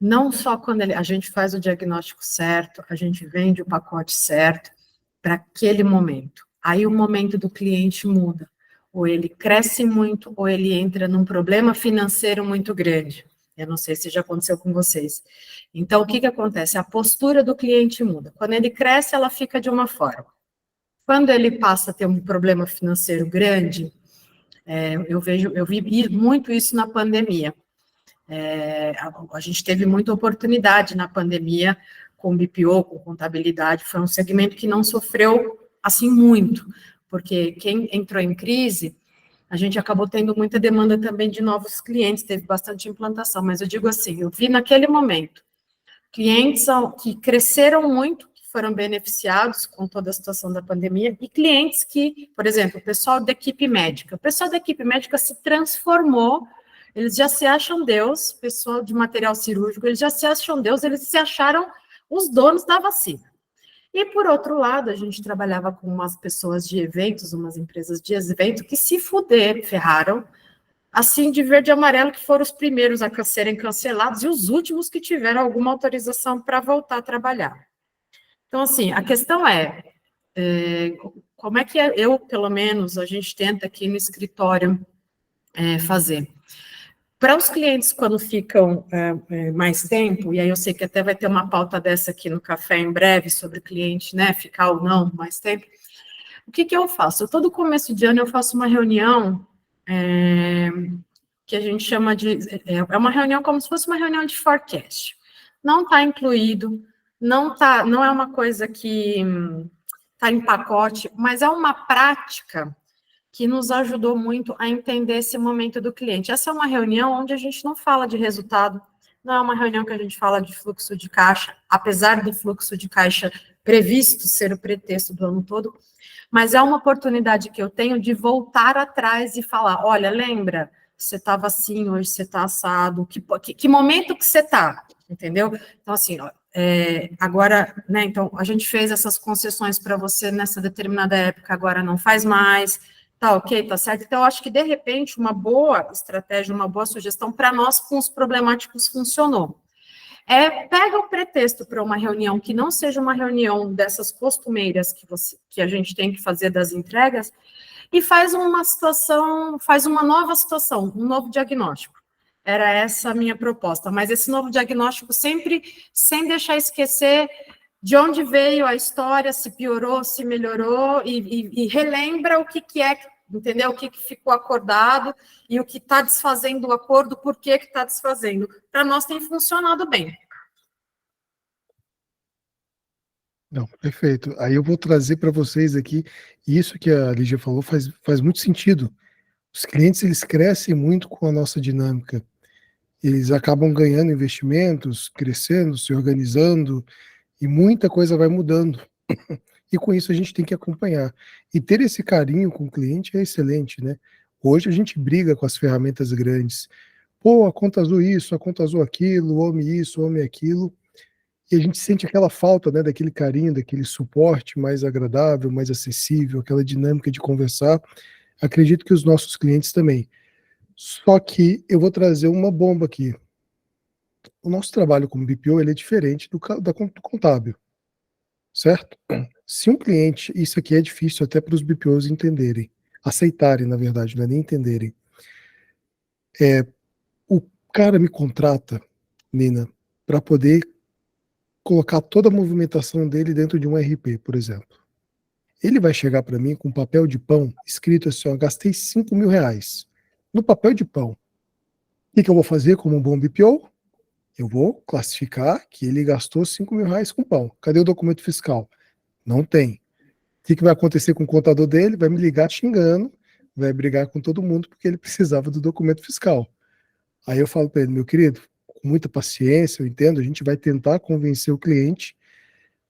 Speaker 7: Não só quando a gente faz o diagnóstico certo, a gente vende o pacote certo para aquele momento. Aí o momento do cliente muda. Ou ele cresce muito, ou ele entra num problema financeiro muito grande. Eu não sei se já aconteceu com vocês. Então, o que acontece? A postura do cliente muda. Quando ele cresce, ela fica de uma forma. Quando ele passa a ter um problema financeiro grande, eu vi muito isso na pandemia. A gente teve muita oportunidade na pandemia com BPO, com contabilidade. Foi um segmento que não sofreu assim muito, porque quem entrou em crise, a gente acabou tendo muita demanda também de novos clientes, teve bastante implantação, mas eu digo assim, eu vi naquele momento clientes que cresceram muito, que foram beneficiados com toda a situação da pandemia, e clientes que, por exemplo, o pessoal da equipe médica se transformou, eles já se acham Deus, pessoal de material cirúrgico, eles já se acham Deus, eles se acharam os donos da vacina. E, por outro lado, a gente trabalhava com umas pessoas de eventos, umas empresas de evento, que se ferraram, assim, de verde e amarelo, que foram os primeiros a serem cancelados e os últimos que tiveram alguma autorização para voltar a trabalhar. Então, assim, a questão como é que eu, pelo menos, a gente tenta aqui no escritório fazer? Para os clientes, quando ficam mais tempo, e aí eu sei que até vai ter uma pauta dessa aqui no café em breve, sobre o cliente, né, ficar ou não mais tempo, o que eu faço? Todo começo de ano eu faço uma reunião que a gente chama de... uma reunião como se fosse uma reunião de forecast. Não está incluído, não é uma coisa que está em pacote, mas é uma prática que nos ajudou muito a entender esse momento do cliente. Essa é uma reunião onde a gente não fala de resultado, não é uma reunião que a gente fala de fluxo de caixa, apesar do fluxo de caixa previsto ser o pretexto do ano todo, mas é uma oportunidade que eu tenho de voltar atrás e falar, olha, lembra, você estava assim, hoje você está assado, que momento que você está, entendeu? Então, assim, agora, né, então, a gente fez essas concessões para você nessa determinada época, agora não faz mais, tá ok, tá certo? Então, eu acho que, de repente, uma boa estratégia, uma boa sugestão para nós com os problemáticos funcionou. Pega o pretexto para uma reunião que não seja uma reunião dessas costumeiras que a gente tem que fazer das entregas e faz uma situação, faz uma nova situação, um novo diagnóstico. Era essa a minha proposta, mas esse novo diagnóstico sempre sem deixar esquecer de onde veio a história, se piorou, se melhorou, e relembra o que é, entendeu? O que ficou acordado e o que está desfazendo o acordo, por que está desfazendo. Para nós tem funcionado bem.
Speaker 1: Não, perfeito. Aí eu vou trazer para vocês aqui, isso que a Lígia falou faz muito sentido. Os clientes, eles crescem muito com a nossa dinâmica. Eles acabam ganhando investimentos, crescendo, se organizando, e muita coisa vai mudando. E com isso a gente tem que acompanhar. E ter esse carinho com o cliente é excelente, né? Hoje a gente briga com as ferramentas grandes. Pô, a conta azul isso, a conta azul aquilo, homem isso, homem aquilo. E a gente sente aquela falta, né, daquele carinho, daquele suporte mais agradável, mais acessível, aquela dinâmica de conversar. Acredito que os nossos clientes também. Só que eu vou trazer uma bomba aqui. O nosso trabalho como BPO, ele é diferente do contábil, certo? Se um cliente, isso aqui é difícil até para os BPOs entenderem, aceitarem, na verdade, não é nem entenderem. O cara me contrata, Nina, para poder colocar toda a movimentação dele dentro de um RP, por exemplo. Ele vai chegar para mim com um papel de pão escrito assim, ó, gastei R$5.000 no papel de pão. O que eu vou fazer como um bom BPO? Eu vou classificar que ele gastou R$5.000 com pão. Cadê o documento fiscal? Não tem. O que vai acontecer com o contador dele? Vai me ligar xingando, vai brigar com todo mundo porque ele precisava do documento fiscal. Aí eu falo para ele, meu querido, com muita paciência, eu entendo, a gente vai tentar convencer o cliente,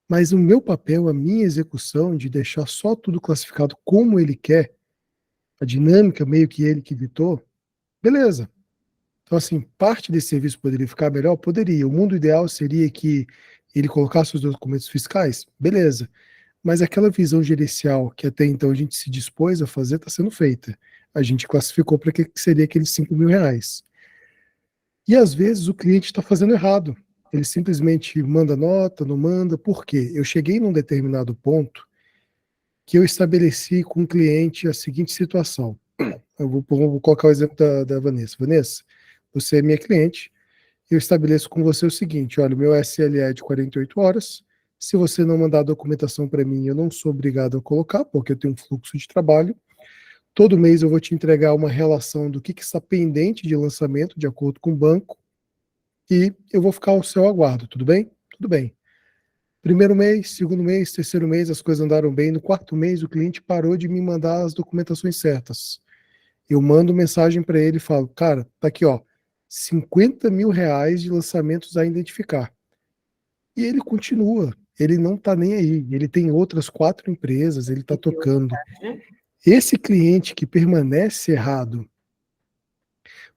Speaker 1: mas o meu papel, a minha execução de deixar só tudo classificado como ele quer, a dinâmica meio que ele que ditou, beleza. Então, assim, parte desse serviço poderia ficar melhor? Poderia. O mundo ideal seria que ele colocasse os documentos fiscais? Beleza. Mas aquela visão gerencial que até então a gente se dispôs a fazer está sendo feita. A gente classificou para que seria aqueles R$5.000. E às vezes o cliente está fazendo errado. Ele simplesmente manda nota, não manda. Por quê? Eu cheguei num determinado ponto que eu estabeleci com o cliente a seguinte situação. Eu vou colocar o exemplo da Vanessa. Vanessa, você é minha cliente. Eu estabeleço com você o seguinte, olha, o meu SLA é de 48 horas. Se você não mandar a documentação para mim, eu não sou obrigado a colocar, porque eu tenho um fluxo de trabalho. Todo mês eu vou te entregar uma relação do que está pendente de lançamento, de acordo com o banco, e eu vou ficar ao seu aguardo, tudo bem? Tudo bem. Primeiro mês, segundo mês, terceiro mês, as coisas andaram bem. No quarto mês, o cliente parou de me mandar as documentações certas. Eu mando mensagem para ele e falo, cara, tá aqui, ó, R$50.000 de lançamentos a identificar. E ele continua, ele não tá nem aí, ele tem outras 4 empresas, ele tá tocando. Esse cliente que permanece errado,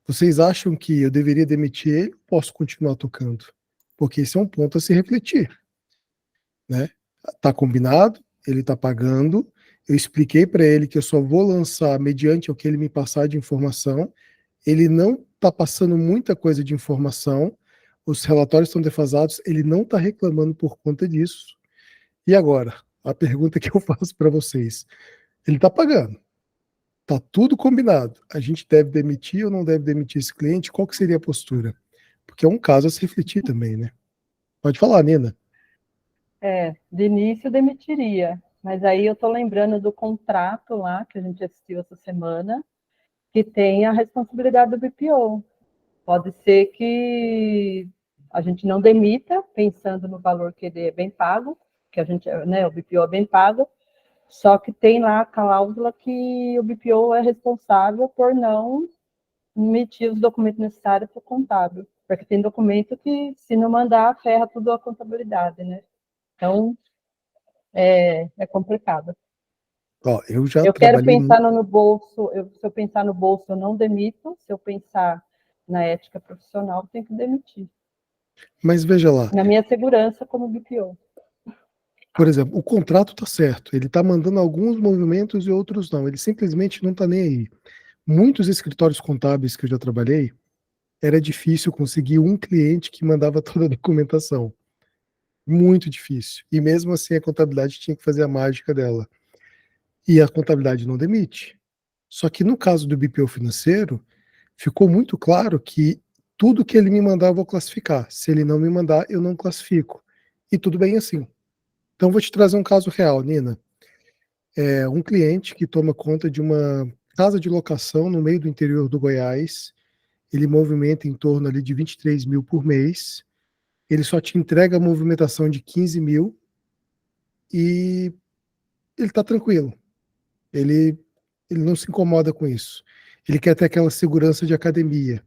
Speaker 1: vocês acham que eu deveria demitir ele? Posso continuar tocando? Porque esse é um ponto a se refletir, né? Tá combinado, ele tá pagando, eu expliquei para ele que eu só vou lançar mediante o que ele me passar de informação, ele não tá passando muita coisa de informação, os relatórios estão defasados, ele não está reclamando por conta disso. E agora, a pergunta que eu faço para vocês, ele está pagando, está tudo combinado, a gente deve demitir ou não deve demitir esse cliente? Qual que seria a postura? Porque é um caso a se refletir também, né? Pode falar, Nina.
Speaker 6: De início eu demitiria, mas aí eu estou lembrando do contrato lá, que a gente assistiu essa semana, que tem a responsabilidade do BPO. Pode ser que a gente não demita, pensando no valor que ele é bem pago, que a gente, né, o BPO é bem pago, só que tem lá a cláusula que o BPO é responsável por não emitir os documentos necessários para o contábil, porque tem documento que, se não mandar, ferra tudo a contabilidade, né? Então, é complicado.
Speaker 1: Ó, eu
Speaker 6: quero pensar no bolso, se eu pensar no bolso, eu não demito, se eu pensar na ética profissional, eu tenho que demitir.
Speaker 1: Mas veja lá.
Speaker 6: Na minha segurança como BPO.
Speaker 1: Por exemplo, o contrato está certo, ele está mandando alguns movimentos e outros não, ele simplesmente não está nem aí. Muitos escritórios contábeis que eu já trabalhei, era difícil conseguir um cliente que mandava toda a documentação. Muito difícil. E mesmo assim a contabilidade tinha que fazer a mágica dela. E a contabilidade não demite. Só que no caso do BPO financeiro, ficou muito claro que tudo que ele me mandar eu vou classificar. Se ele não me mandar, eu não classifico. E tudo bem assim. Então vou te trazer um caso real, Nina. É um cliente que toma conta de uma casa de locação no meio do interior do Goiás. Ele movimenta em torno ali de 23 mil por mês. Ele só te entrega a movimentação de 15 mil e ele está tranquilo. Ele não se incomoda com isso. Ele quer ter aquela segurança de academia.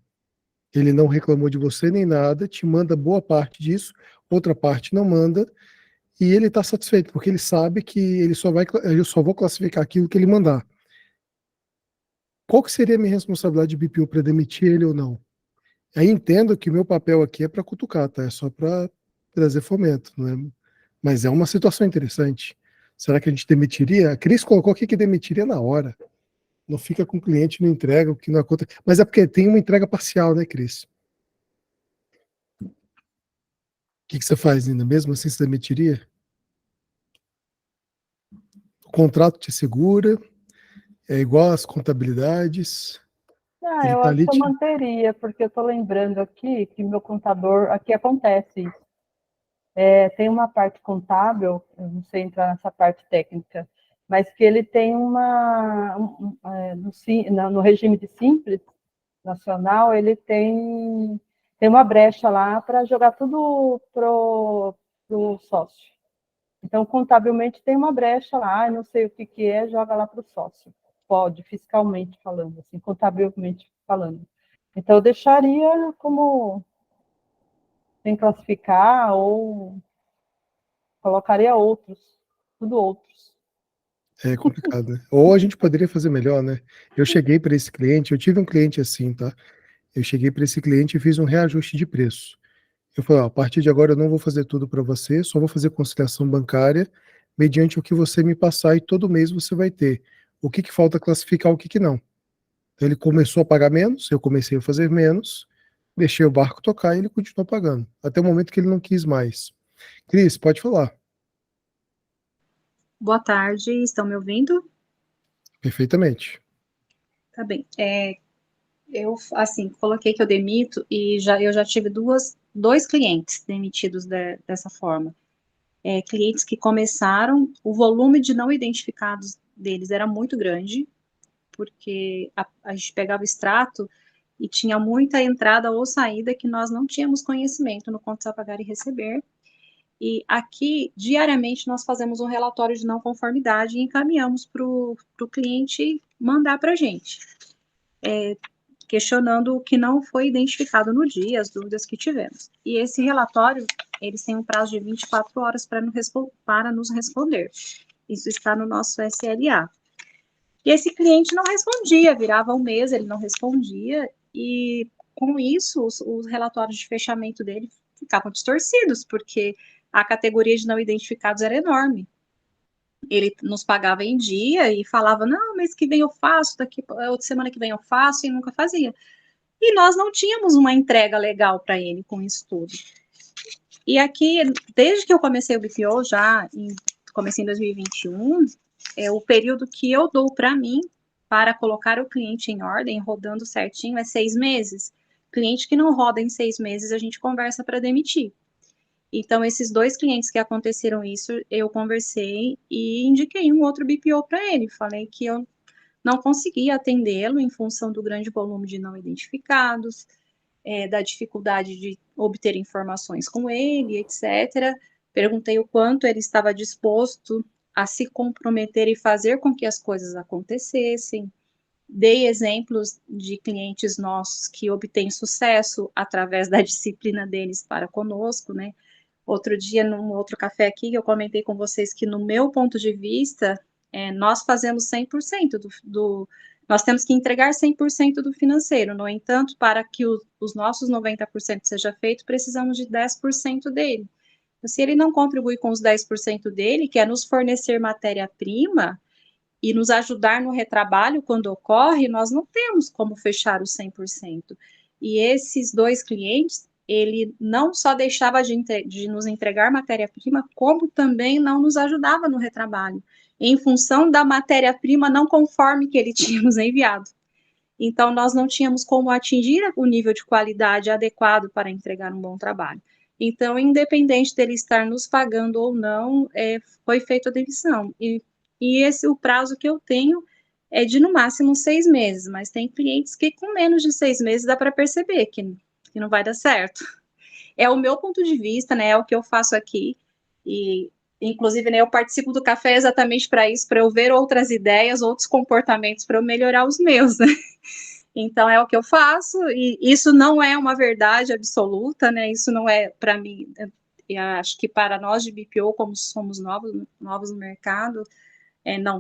Speaker 1: Ele não reclamou de você nem nada, te manda boa parte disso, outra parte não manda, e ele está satisfeito, porque ele sabe que eu só vou classificar aquilo que ele mandar. Qual que seria a minha responsabilidade de BPO para demitir ele ou não? Aí entendo que o meu papel aqui é para cutucar, tá? É só para trazer fomento, não é? Mas é uma situação interessante. Será que a gente demitiria? A Cris colocou aqui que demitiria na hora. Não fica com o cliente, não entrega, o que não acontece. Mas é porque tem uma entrega parcial, né, Cris? O que você faz, Nina? Mesmo assim, você demitiria? O contrato te segura, é igual às contabilidades. Ele
Speaker 6: Eu
Speaker 1: tá
Speaker 6: acho
Speaker 1: ali
Speaker 6: que eu
Speaker 1: te...
Speaker 6: manteria, porque eu estou lembrando aqui que meu contador, aqui acontece isso. Tem uma parte contábil, eu não sei entrar nessa parte técnica, mas que ele tem no regime de simples nacional, ele tem uma brecha lá para jogar tudo pro sócio. Então, contabilmente tem uma brecha lá, não sei o que é, joga lá para o sócio. Pode, fiscalmente falando, assim, contabilmente falando. Então, eu deixaria como sem classificar ou colocaria outros, tudo outros.
Speaker 1: É complicado, né? Ou a gente poderia fazer melhor, né? Eu cheguei para esse cliente, eu tive um cliente assim, tá? Eu cheguei para esse cliente e fiz um reajuste de preço. Eu falei, ó, a partir de agora eu não vou fazer tudo para você, só vou fazer conciliação bancária mediante o que você me passar e todo mês você vai ter. O que falta classificar, o que não. Então ele começou a pagar menos, eu comecei a fazer menos, deixei o barco tocar e ele continuou pagando. Até o momento que ele não quis mais. Cris, pode falar.
Speaker 8: Boa tarde, estão me ouvindo?
Speaker 1: Perfeitamente.
Speaker 8: Tá bem. Eu, assim, coloquei que eu demito e eu já tive dois clientes demitidos dessa forma. Clientes que começaram, o volume de não identificados deles era muito grande, porque a gente pegava o extrato e tinha muita entrada ou saída que nós não tínhamos conhecimento no contas a pagar e receber. E aqui, diariamente, nós fazemos um relatório de não conformidade e encaminhamos para o cliente mandar para a gente, questionando o que não foi identificado no dia, as dúvidas que tivemos. E esse relatório, eles têm um prazo de 24 horas para nos responder. Isso está no nosso SLA. E esse cliente não respondia, virava um mês, ele não respondia, e com isso, os relatórios de fechamento dele ficavam distorcidos, porque a categoria de não identificados era enorme. Ele nos pagava em dia e falava, não, mês que vem eu faço, outra semana que vem eu faço, e nunca fazia. E nós não tínhamos uma entrega legal para ele com isso tudo. E aqui, desde que eu comecei o BPO, comecei em 2021, o período que eu dou para mim para colocar o cliente em ordem, rodando certinho, é 6 meses. Cliente que não roda em 6 meses, a gente conversa para demitir. Então, esses dois clientes que aconteceram isso, eu conversei e indiquei um outro BPO para ele. Falei que eu não conseguia atendê-lo em função do grande volume de não identificados, da dificuldade de obter informações com ele, etc. Perguntei o quanto ele estava disposto a se comprometer e fazer com que as coisas acontecessem. Dei exemplos de clientes nossos que obtêm sucesso através da disciplina deles para conosco, né? Outro dia, num outro café aqui, eu comentei com vocês que, no meu ponto de vista, nós fazemos 100% nós temos que entregar 100% do financeiro. No entanto, para que os nossos 90% seja feito, precisamos de 10% dele. Se ele não contribui com os 10% dele, que é nos fornecer matéria-prima e nos ajudar no retrabalho quando ocorre, nós não temos como fechar os 100%. E esses 2 clientes, ele não só deixava de nos entregar matéria-prima, como também não nos ajudava no retrabalho, em função da matéria-prima não conforme que ele tinha nos enviado. Então, nós não tínhamos como atingir o nível de qualidade adequado para entregar um bom trabalho. Então, independente dele estar nos pagando ou não, foi feita a demissão. E o prazo que eu tenho é de, no máximo, 6 meses, mas tem clientes que com menos de 6 meses dá para perceber que não vai dar certo. É o meu ponto de vista, né, é o que eu faço aqui, e inclusive, né, eu participo do café exatamente para isso, para eu ver outras ideias, outros comportamentos, para eu melhorar os meus, né? Então, é o que eu faço, e isso não é uma verdade absoluta, né? Isso não é, para mim, eu acho que para nós de BPO, como somos novos no mercado,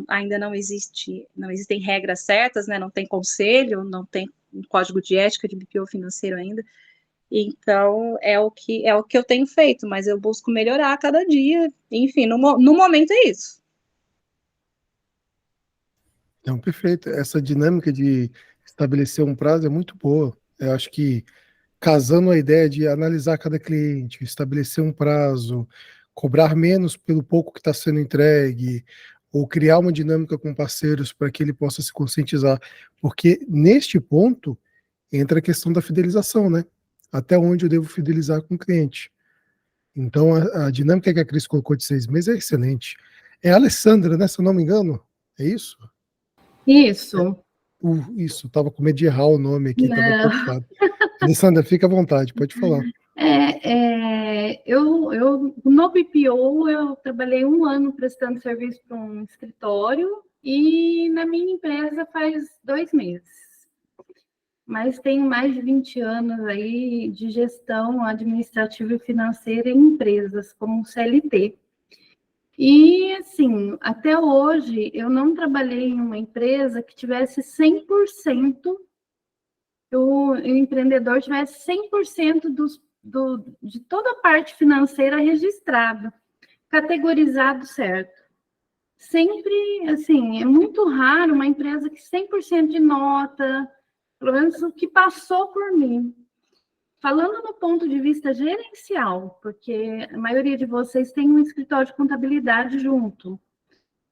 Speaker 8: ainda não existem regras certas, né? Não tem conselho, não tem um código de ética de BPO financeiro ainda. Então, é o que eu tenho feito, mas eu busco melhorar a cada dia. Enfim, no momento é isso.
Speaker 1: Então, perfeito. Essa dinâmica de estabelecer um prazo é muito boa. Eu acho que casando a ideia de analisar cada cliente, estabelecer um prazo, cobrar menos pelo pouco que está sendo entregue, ou criar uma dinâmica com parceiros para que ele possa se conscientizar. Porque neste ponto entra a questão da fidelização, né? Até onde eu devo fidelizar com o cliente. Então, a dinâmica que a Cris colocou de 6 meses é excelente. É a Alessandra, né? Se eu não me engano, é isso?
Speaker 2: Isso.
Speaker 1: Isso, estava com medo de errar o nome aqui, estava
Speaker 2: Não.
Speaker 1: preocupado. Alessandra, fica à vontade, pode falar.
Speaker 2: Eu no BPO eu trabalhei 1 ano prestando serviço para um escritório e na minha empresa faz 2 meses. Mas tenho mais de 20 anos aí de gestão administrativa e financeira em empresas, como CLT. E, assim, até hoje, eu não trabalhei em uma empresa que tivesse 100%, o empreendedor tivesse 100% de toda a parte financeira registrada, categorizado certo. Sempre, assim, é muito raro uma empresa que 100% de nota, pelo menos o que passou por mim. Falando no ponto de vista gerencial, porque a maioria de vocês tem um escritório de contabilidade junto,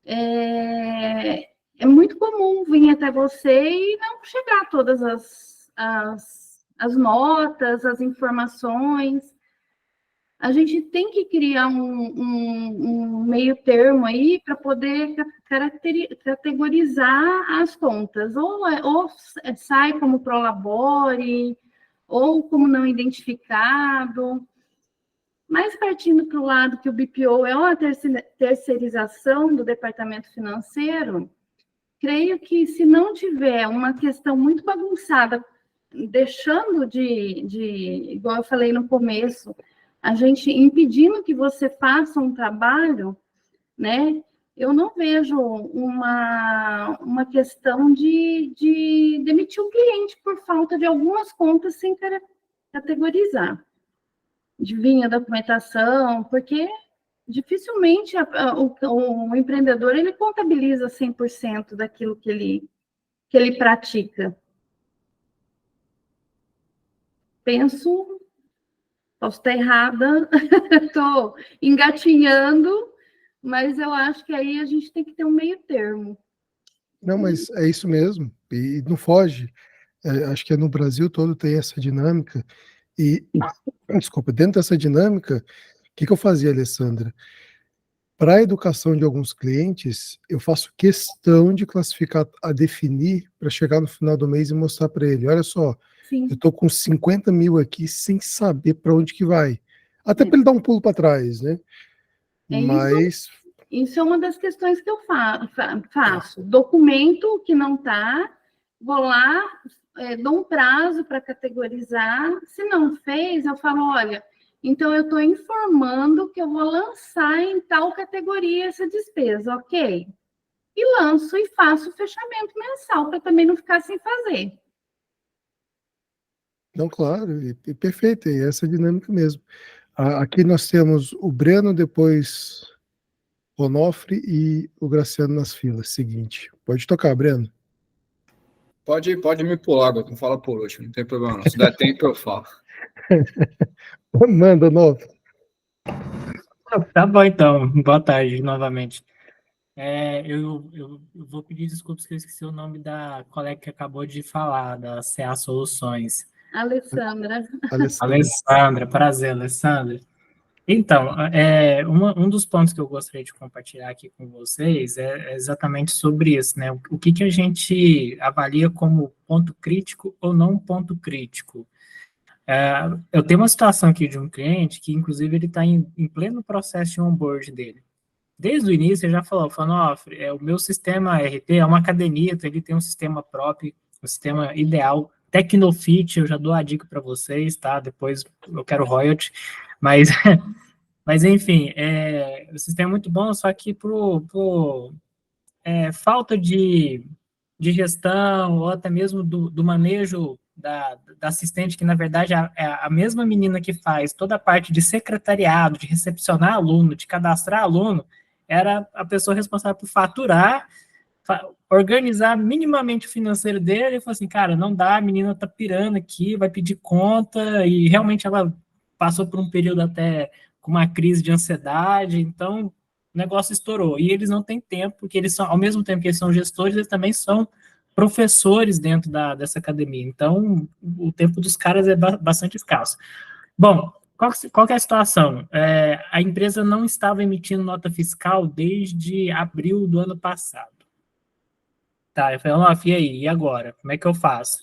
Speaker 2: é muito comum vir até você e não chegar todas as notas, as informações. A gente tem que criar um meio termo aí para poder categorizar as contas. Ou sai como prolabore, ou como não identificado. Mas partindo para o lado que o BPO é uma terceirização do departamento financeiro, creio que se não tiver uma questão muito bagunçada, deixando igual eu falei no começo, a gente impedindo que você faça um trabalho, né? Eu não vejo uma questão de demitir um cliente por falta de algumas contas sem categorizar. De vir a documentação, porque dificilmente o empreendedor ele contabiliza 100% daquilo que ele pratica. Penso, posso estar errada, estou engatinhando, mas eu acho que aí a gente tem que ter um meio termo.
Speaker 1: Não, mas é isso mesmo, e não foge. Acho que no Brasil todo tem essa dinâmica, e, desculpa, dentro dessa dinâmica, o que eu fazia, Alessandra? Para a educação de alguns clientes, eu faço questão de classificar, a definir, para chegar no final do mês e mostrar para ele, olha só,
Speaker 2: Sim.
Speaker 1: eu estou com 50 mil aqui sem saber para onde que vai. Até para ele dar um pulo para trás, né? Mas...
Speaker 2: Isso é uma das questões que eu faço. Documento que não está, vou lá, dou um prazo para categorizar. Se não fez, eu falo, olha, então eu estou informando que eu vou lançar em tal categoria essa despesa, ok? E lanço e faço o fechamento mensal, para também não ficar sem fazer.
Speaker 1: Não, claro, e perfeito, e essa dinâmica mesmo. Aqui nós temos o Breno, depois o Onofre e o Graciano nas filas. Seguinte, pode tocar, Breno.
Speaker 9: Pode me pular, Gotão, fala por último, não tem problema não. Se der tempo, eu falo.
Speaker 1: Manda, Onofre.
Speaker 5: Tá bom, então. Boa tarde, novamente. Eu vou pedir desculpas que eu esqueci o nome da colega que acabou de falar, da CA Soluções.
Speaker 2: Alessandra.
Speaker 5: Alessandra, prazer, Alessandra. Então, um dos pontos que eu gostaria de compartilhar aqui com vocês é exatamente sobre isso, né? O que a gente avalia como ponto crítico ou não ponto crítico. Eu tenho uma situação aqui de um cliente que, inclusive, ele está em pleno processo de onboard dele. Desde o início, ele já falou, o meu sistema RP é uma academia, então ele tem um sistema próprio, um sistema ideal, Tecnofit, eu já dou a dica para vocês, tá? Depois eu quero royalty, mas enfim, o sistema é muito bom, só que por falta de gestão, ou até mesmo do manejo da assistente, que na verdade é a mesma menina que faz toda a parte de secretariado, de recepcionar aluno, de cadastrar aluno, era a pessoa responsável por faturar, organizar minimamente o financeiro dele, e falou assim, cara, não dá, a menina tá pirando aqui, vai pedir conta, e realmente ela passou por um período até com uma crise de ansiedade, então o negócio estourou. E eles não têm tempo, porque eles são, ao mesmo tempo que eles são gestores, eles também são professores dentro dessa academia. Então, o tempo dos caras é bastante escasso. Bom, qual que é a situação? A empresa não estava emitindo nota fiscal desde abril do ano passado. Tá, eu falei, e aí? E agora? Como é que eu faço?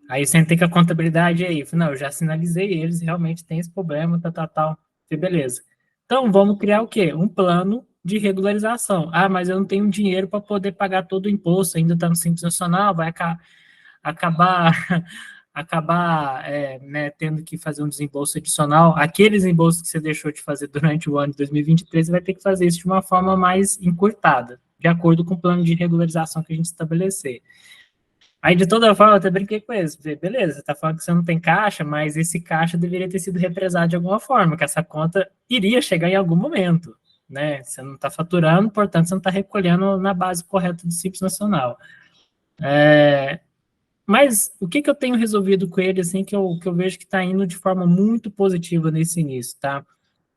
Speaker 5: Aí sentei com a contabilidade aí. Falei, não, eu já sinalizei eles, realmente tem esse problema, tal. Falei, beleza. Então, vamos criar o quê? Um plano de regularização. Ah, mas eu não tenho dinheiro para poder pagar todo o imposto, ainda está no Simples Nacional, vai acabar tendo que fazer um desembolso adicional. Aqueles embolsos que você deixou de fazer durante o ano de 2023, você vai ter que fazer isso de uma forma mais encurtada, de acordo com o plano de regularização que a gente estabelecer. Aí, de toda forma, eu até brinquei com eles. Beleza, você está falando que você não tem caixa, mas esse caixa deveria ter sido represado de alguma forma, que essa conta iria chegar em algum momento, né? Você não está faturando, portanto, você não está recolhendo na base correta do Simples Nacional. Mas o que eu tenho resolvido com ele, assim, que eu vejo que está indo de forma muito positiva nesse início, tá?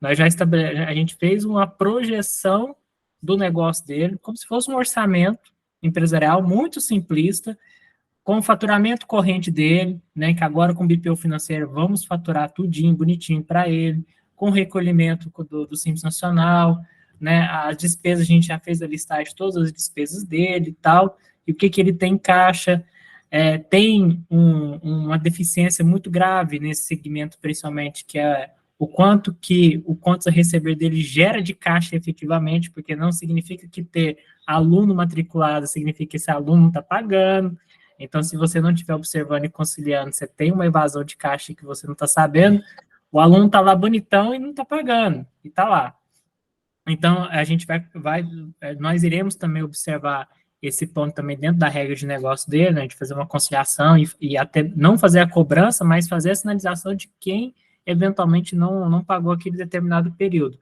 Speaker 5: A gente fez uma projeção do negócio dele, como se fosse um orçamento empresarial muito simplista, com o faturamento corrente dele, né, que agora com o BPO financeiro vamos faturar tudinho, bonitinho para ele, com o recolhimento do Simples Nacional, né, as despesas, a gente já fez a listagem de todas as despesas dele e tal, e o que ele tem em caixa. Tem uma deficiência muito grave nesse segmento, principalmente, que é o quanto que o contas a receber dele gera de caixa efetivamente, porque não significa que ter aluno matriculado significa que esse aluno está pagando. Então, se você não estiver observando e conciliando, você tem uma evasão de caixa que você não está sabendo, o aluno está lá bonitão e não está pagando, e está lá. Então, a gente nós iremos também observar esse ponto também dentro da regra de negócio dele, né, de fazer uma conciliação e até não fazer a cobrança, mas fazer a sinalização de quem eventualmente não pagou aquele determinado período.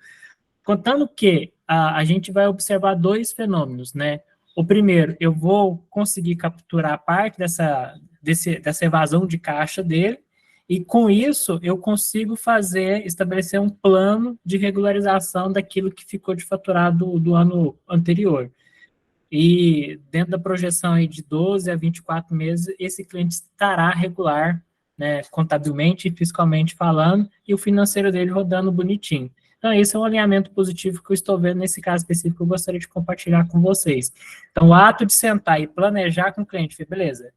Speaker 5: Contando que a gente vai observar dois fenômenos, né? O primeiro, eu vou conseguir capturar parte dessa evasão de caixa dele, e com isso eu consigo estabelecer um plano de regularização daquilo que ficou de faturado do ano anterior. E dentro da projeção aí de 12 a 24 meses, esse cliente estará regular, né, contabilmente e fiscalmente falando, e o financeiro dele rodando bonitinho. Então, esse é um alinhamento positivo que eu estou vendo nesse caso específico que eu gostaria de compartilhar com vocês. Então, o ato de sentar e planejar com o cliente, beleza,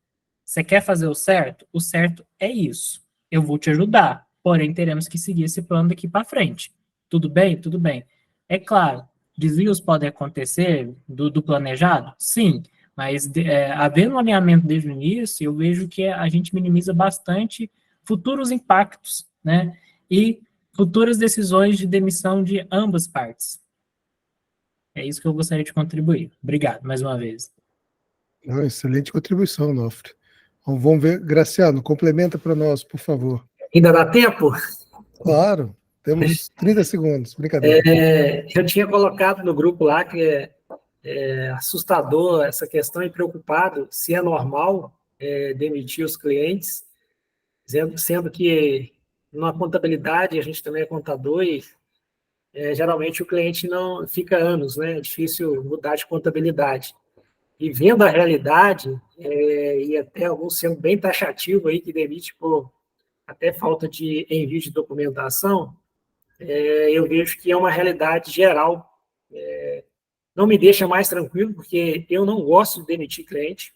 Speaker 5: você quer fazer o certo? O certo é isso. Eu vou te ajudar, porém, teremos que seguir esse plano daqui para frente. Tudo bem? Tudo bem. É claro, desvios podem acontecer do planejado? Sim, mas havendo um alinhamento desde o início, eu vejo que a gente minimiza bastante futuros impactos, né? E futuras decisões de demissão de ambas partes. É isso que eu gostaria de contribuir. Obrigado, mais uma vez.
Speaker 1: Excelente contribuição, Onofre. Então, vamos ver, Graciano, complementa para nós, por favor.
Speaker 3: Ainda dá tempo?
Speaker 1: Claro, temos 30 segundos, brincadeira.
Speaker 3: Eu tinha colocado no grupo lá que é assustador essa questão e preocupado se é normal demitir os clientes, sendo que na contabilidade, a gente também é contador e geralmente o cliente não fica anos, né? É difícil mudar de contabilidade. E vendo a realidade, e até alguns sendo bem taxativo aí, que demite por até falta de envio de documentação, eu vejo que é uma realidade geral. Não me deixa mais tranquilo, porque eu não gosto de demitir cliente,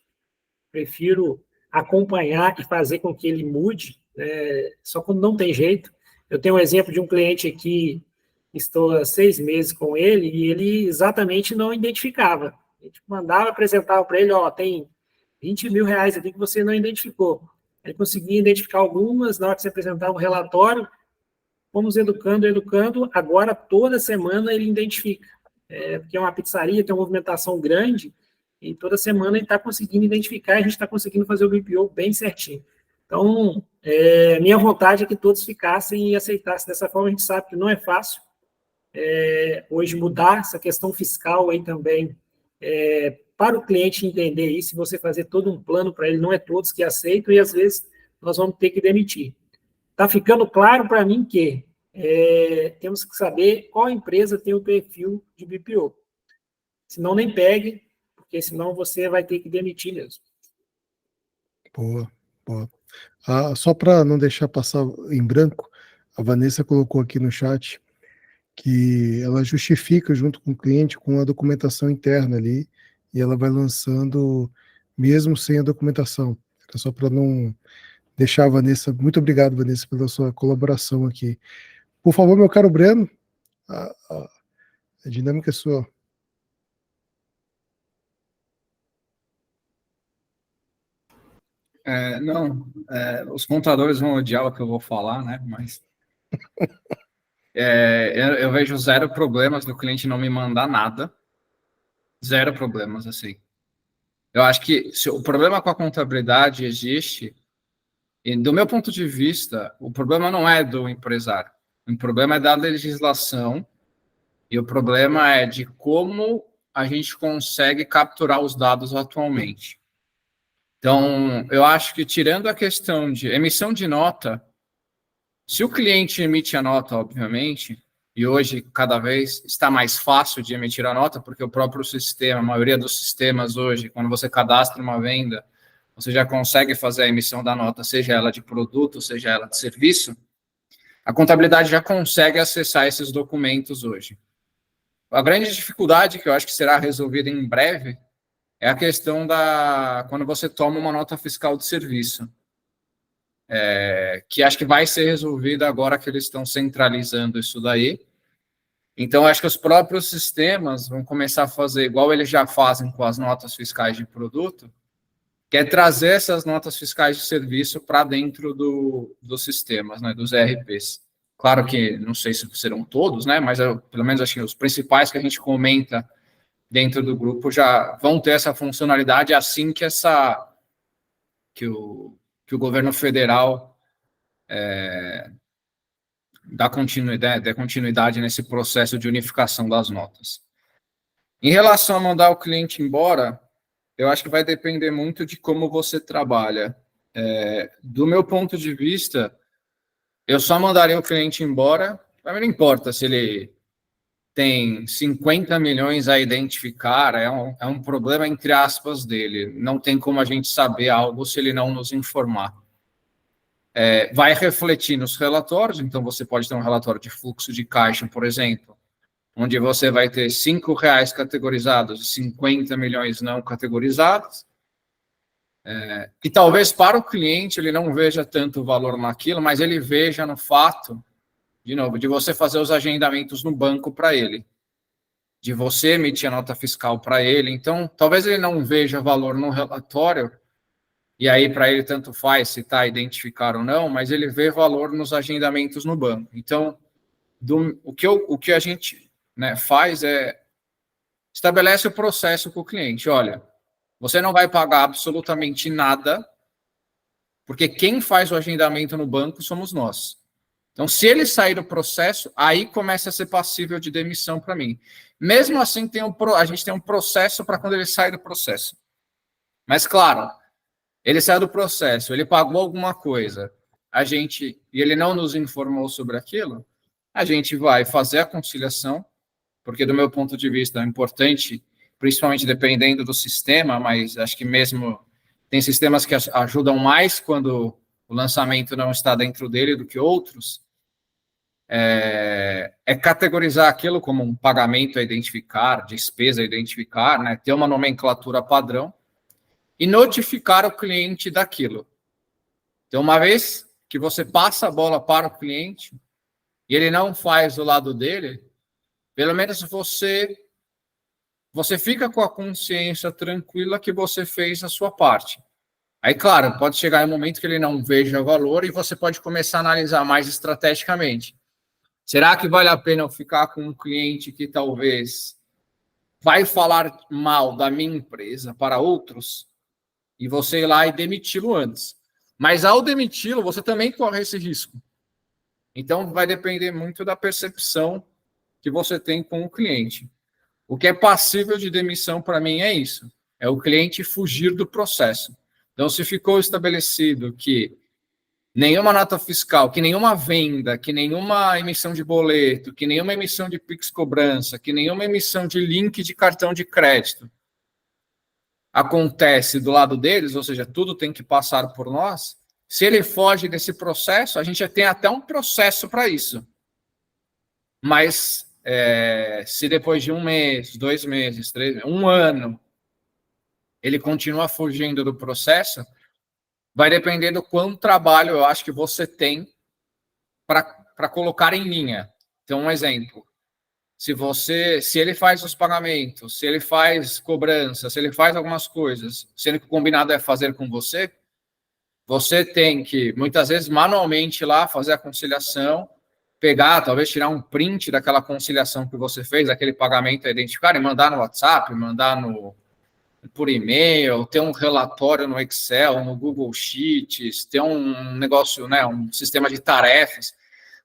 Speaker 3: prefiro acompanhar e fazer com que ele mude, só quando não tem jeito. Eu tenho um exemplo de um cliente aqui, estou há 6 meses com ele, e ele exatamente não identificava. A gente mandava, apresentava para ele, tem 20 mil reais aqui que você não identificou. Ele conseguia identificar algumas, na hora que você apresentava o relatório, fomos educando, agora toda semana ele identifica. Porque é uma pizzaria, tem uma movimentação grande, e toda semana ele está conseguindo identificar, e a gente está conseguindo fazer o BPO bem certinho. Então, minha vontade é que todos ficassem e aceitassem dessa forma. A gente sabe que não é fácil hoje mudar essa questão fiscal aí também, para o cliente entender isso, e você fazer todo um plano para ele, não é todos que aceitam, e às vezes nós vamos ter que demitir. Está ficando claro para mim que temos que saber qual empresa tem o perfil de BPO. Senão nem pegue, porque senão você vai ter que demitir mesmo.
Speaker 1: Boa, boa. Só para não deixar passar em branco, a Vanessa colocou aqui no chat que ela justifica junto com o cliente com a documentação interna ali, e ela vai lançando mesmo sem a documentação. É só para não deixar a Vanessa. Muito obrigado, Vanessa, pela sua colaboração aqui. Por favor, meu caro Breno, a dinâmica é sua.
Speaker 9: Os contadores vão odiar o que eu vou falar, né? Mas eu vejo 0 problemas do cliente não me mandar nada. 0 problemas, assim. Eu acho que se o problema com a contabilidade existe, e do meu ponto de vista, o problema não é do empresário. O problema é da legislação, e o problema é de como a gente consegue capturar os dados atualmente. Então, eu acho que tirando a questão de emissão de nota, se o cliente emite a nota, obviamente, e hoje cada vez está mais fácil de emitir a nota, porque o próprio sistema, a maioria dos sistemas hoje, quando você cadastra uma venda, você já consegue fazer a emissão da nota, seja ela de produto, seja ela de serviço, a contabilidade já consegue acessar esses documentos hoje. A grande dificuldade, que eu acho que será resolvida em breve, é a questão quando você toma uma nota fiscal de serviço, que acho que vai ser resolvida agora que eles estão centralizando isso daí. Então, acho que os próprios sistemas vão começar a fazer igual eles já fazem com as notas fiscais de produto, que é trazer essas notas fiscais de serviço para dentro dos sistemas, né, dos ERPs. Claro que não sei se serão todos, né, mas pelo menos acho que os principais que a gente comenta dentro do grupo já vão ter essa funcionalidade assim que o governo federal dá continuidade nesse processo de unificação das notas. Em relação a mandar o cliente embora, eu acho que vai depender muito de como você trabalha. Do meu ponto de vista, eu só mandaria o cliente embora, para mim não importa se ele tem 50 milhões a identificar, é um problema entre aspas dele. Não tem como a gente saber algo se ele não nos informar. Vai refletir nos relatórios, então você pode ter um relatório de fluxo de caixa, por exemplo, onde você vai ter R$5 categorizados e 50 milhões não categorizados. E talvez para o cliente ele não veja tanto valor naquilo, mas ele veja no fato, de novo, de você fazer os agendamentos no banco para ele, de você emitir a nota fiscal para ele. Então, talvez ele não veja valor no relatório, e aí para ele tanto faz se está identificado ou não, mas ele vê valor nos agendamentos no banco. Então, o que a gente faz é estabelece o processo com o cliente. Olha, você não vai pagar absolutamente nada, porque quem faz o agendamento no banco somos nós. Então, se ele sair do processo, aí começa a ser passível de demissão para mim. Mesmo assim, a gente tem um processo para quando ele sai do processo. Mas, claro, Ele saiu do processo, ele pagou alguma coisa, e ele não nos informou sobre aquilo, a gente vai fazer a conciliação, porque do meu ponto de vista é importante, principalmente dependendo do sistema, mas acho que mesmo tem sistemas que ajudam mais quando o lançamento não está dentro dele do que outros, é categorizar aquilo como um pagamento a identificar, despesa a identificar, né, ter uma nomenclatura padrão e notificar o cliente daquilo. Então, uma vez que você passa a bola para o cliente e ele não faz do lado dele, pelo menos você fica com a consciência tranquila que você fez a sua parte. Aí, claro, pode chegar um momento que ele não veja valor e você pode começar a analisar mais estrategicamente. Será que vale a pena eu ficar com um cliente que talvez vai falar mal da minha empresa para outros e você ir lá e demiti-lo antes? Mas ao demiti-lo, você também corre esse risco. Então, vai depender muito da percepção que você tem com o cliente. O que é passível de demissão para mim é isso, é o cliente fugir do processo. Então, se ficou estabelecido que nenhuma nota fiscal, que nenhuma venda, que nenhuma emissão de boleto, que nenhuma emissão de Pix cobrança, que nenhuma emissão de link de cartão de crédito acontece do lado deles, ou seja, tudo tem que passar por nós, se ele foge desse processo, a gente já tem até um processo para isso. Mas se depois de 1 mês, 2 meses, 3 meses, 1 ano, ele continua fugindo do processo, vai depender do quanto trabalho eu acho que você tem para colocar em linha. Então, um exemplo. Se ele faz os pagamentos, se ele faz cobrança, se ele faz algumas coisas, sendo que o combinado é fazer com você, você tem que, muitas vezes, manualmente ir lá fazer a conciliação, pegar, talvez tirar um print daquela conciliação que você fez, aquele pagamento a identificar, e mandar no WhatsApp, mandar por e-mail, ter um relatório no Excel, no Google Sheets, ter um negócio, né, um sistema de tarefas.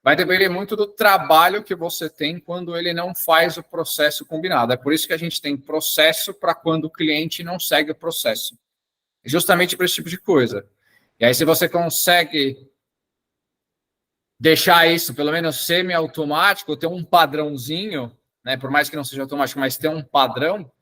Speaker 9: Vai depender muito do trabalho que você tem quando ele não faz o processo combinado. É por isso que a gente tem processo para quando o cliente não segue o processo. Justamente para esse tipo de coisa. E aí, se você consegue deixar isso, pelo menos semi-automático, ter um padrãozinho, né, por mais que não seja automático, mas ter um padrão,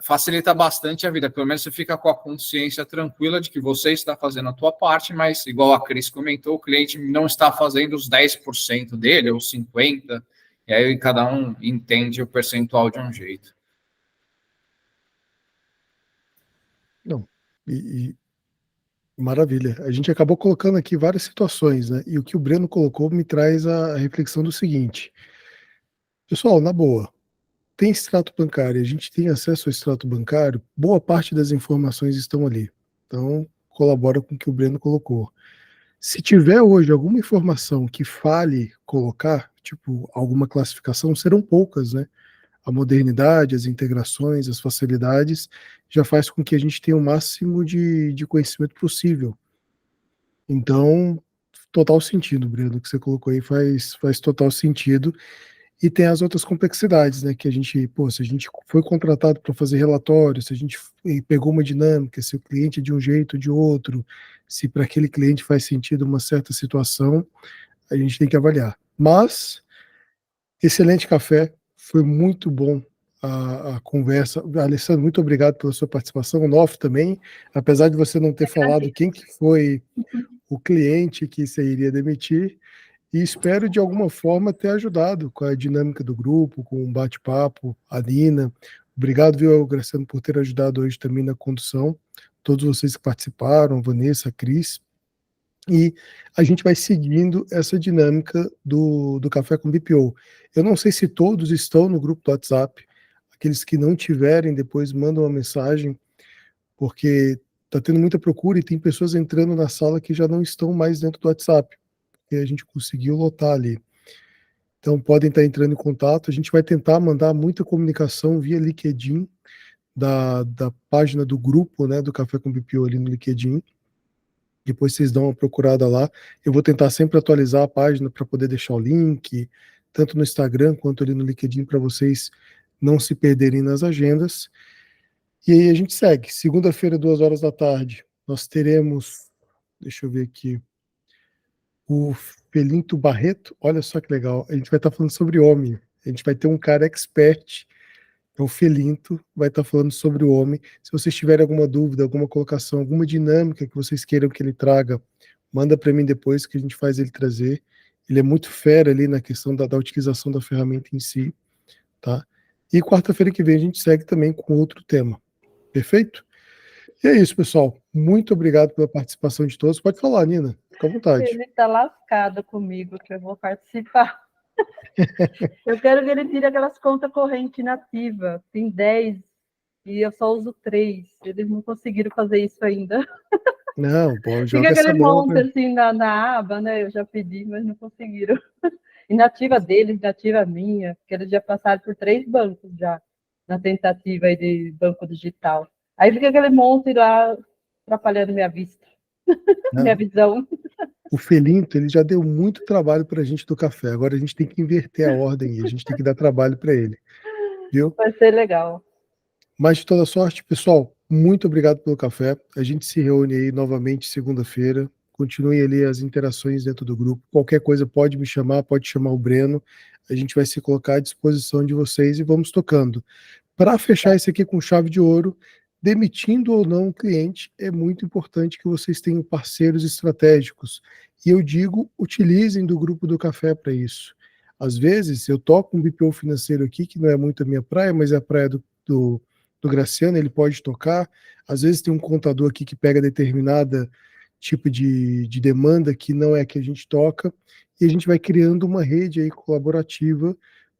Speaker 9: facilita bastante a vida. Pelo menos você fica com a consciência tranquila de que você está fazendo a tua parte, mas, igual a Cris comentou, o cliente não está fazendo os 10% dele, ou 50%, e aí cada um entende o percentual de um jeito.
Speaker 1: Não, maravilha. A gente acabou colocando aqui várias situações, né? E o que o Breno colocou me traz a reflexão do seguinte. Pessoal, na boa, tem extrato bancário, a gente tem acesso ao extrato bancário, boa parte das informações estão ali. Então, colabora com o que o Breno colocou. Se tiver hoje alguma informação que fale colocar, tipo, alguma classificação, serão poucas, né? A modernidade, as integrações, as facilidades, já faz com que a gente tenha o máximo de conhecimento possível. Então, total sentido, Breno, o que você colocou aí faz total sentido. E tem as outras complexidades, né? Que a gente, se a gente foi contratado para fazer relatório, se a gente pegou uma dinâmica, se o cliente é de um jeito ou de outro, se para aquele cliente faz sentido uma certa situação, a gente tem que avaliar. Mas, excelente café, foi muito bom a conversa. Alessandro, muito obrigado pela sua participação. O Nof também, apesar de você não ter falado quem que foi o cliente que você iria demitir, e espero, de alguma forma, ter ajudado com a dinâmica do grupo, com o bate-papo, a Nina. Obrigado, viu, Graciano, por ter ajudado hoje também na condução. Todos vocês que participaram, Vanessa, Cris. E a gente vai seguindo essa dinâmica do Café com BPO. Eu não sei se todos estão no grupo do WhatsApp. Aqueles que não tiverem, depois mandam uma mensagem, porque está tendo muita procura e tem pessoas entrando na sala que já não estão mais dentro do WhatsApp. E a gente conseguiu lotar ali. Então, podem estar entrando em contato. A gente vai tentar mandar muita comunicação via LinkedIn, da página do grupo, né, do Café com BPO ali no LinkedIn. Depois vocês dão uma procurada lá. Eu vou tentar sempre atualizar a página para poder deixar o link, tanto no Instagram quanto ali no LinkedIn, para vocês não se perderem nas agendas. E aí a gente segue. Segunda-feira, 2 horas da tarde, nós teremos, deixa eu ver aqui, o Felinto Barreto. Olha só que legal. A gente vai estar falando sobre homem. A gente vai ter um cara expert, é o Felinto, vai estar falando sobre o homem. Se vocês tiverem alguma dúvida, alguma colocação, alguma dinâmica que vocês queiram que ele traga, manda para mim depois que a gente faz ele trazer. Ele é muito fera ali na questão da utilização da ferramenta em si, tá? E quarta-feira que vem a gente segue também com outro tema. Perfeito? E é isso, pessoal. Muito obrigado pela participação de todos. Pode falar, Nina. Fica à vontade.
Speaker 6: Ele está lascado comigo, que eu vou participar. Eu quero que ele tire aquelas contas correntes nativas. Tem 10 e eu só uso 3. Eles não conseguiram fazer isso ainda.
Speaker 1: Não, pô, joga
Speaker 6: Fica
Speaker 1: essa
Speaker 6: aquele
Speaker 1: bola.
Speaker 6: monte assim na aba, né? Eu já pedi, mas não conseguiram. E nativa deles, nativa minha, porque eles já passaram por 3 bancos já, na tentativa aí de banco digital. Aí fica aquele monte lá atrapalhando minha vista, minha visão.
Speaker 1: O Felinto, ele já deu muito trabalho para a gente do café. Agora a gente tem que inverter a ordem e a gente tem que dar trabalho para ele. Viu?
Speaker 6: Vai ser legal.
Speaker 1: Mas de toda sorte, pessoal, muito obrigado pelo café. A gente se reúne aí novamente segunda-feira. Continuem ali as interações dentro do grupo. Qualquer coisa pode me chamar, pode chamar o Breno. A gente vai se colocar à disposição de vocês e vamos tocando. Para fechar isso aqui com chave de ouro, demitindo ou não o cliente, é muito importante que vocês tenham parceiros estratégicos. E eu digo, utilizem do grupo do café para isso. Às vezes, eu toco um BPO financeiro aqui, que não é muito a minha praia, mas é a praia do Graciano, ele pode tocar. Às vezes tem um contador aqui que pega determinada tipo de demanda que não é a que a gente toca, e a gente vai criando uma rede aí colaborativa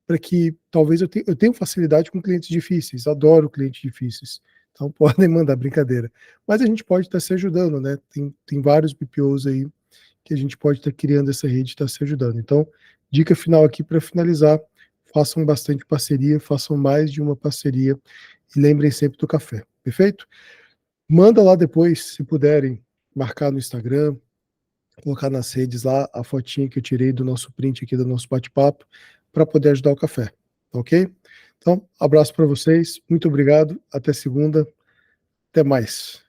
Speaker 1: para que talvez eu tenha facilidade com clientes difíceis, adoro clientes difíceis, então podem mandar brincadeira. Mas a gente pode estar se ajudando, né? Tem vários BPOs aí que a gente pode estar criando essa rede e estar se ajudando. Então, dica final aqui para finalizar, façam bastante parceria, façam mais de uma parceria e lembrem sempre do café, perfeito? Manda lá depois, se puderem, marcar no Instagram, colocar nas redes lá a fotinha que eu tirei do nosso print aqui do nosso bate-papo, para poder ajudar o café, ok? Então, abraço para vocês, muito obrigado, até segunda, até mais.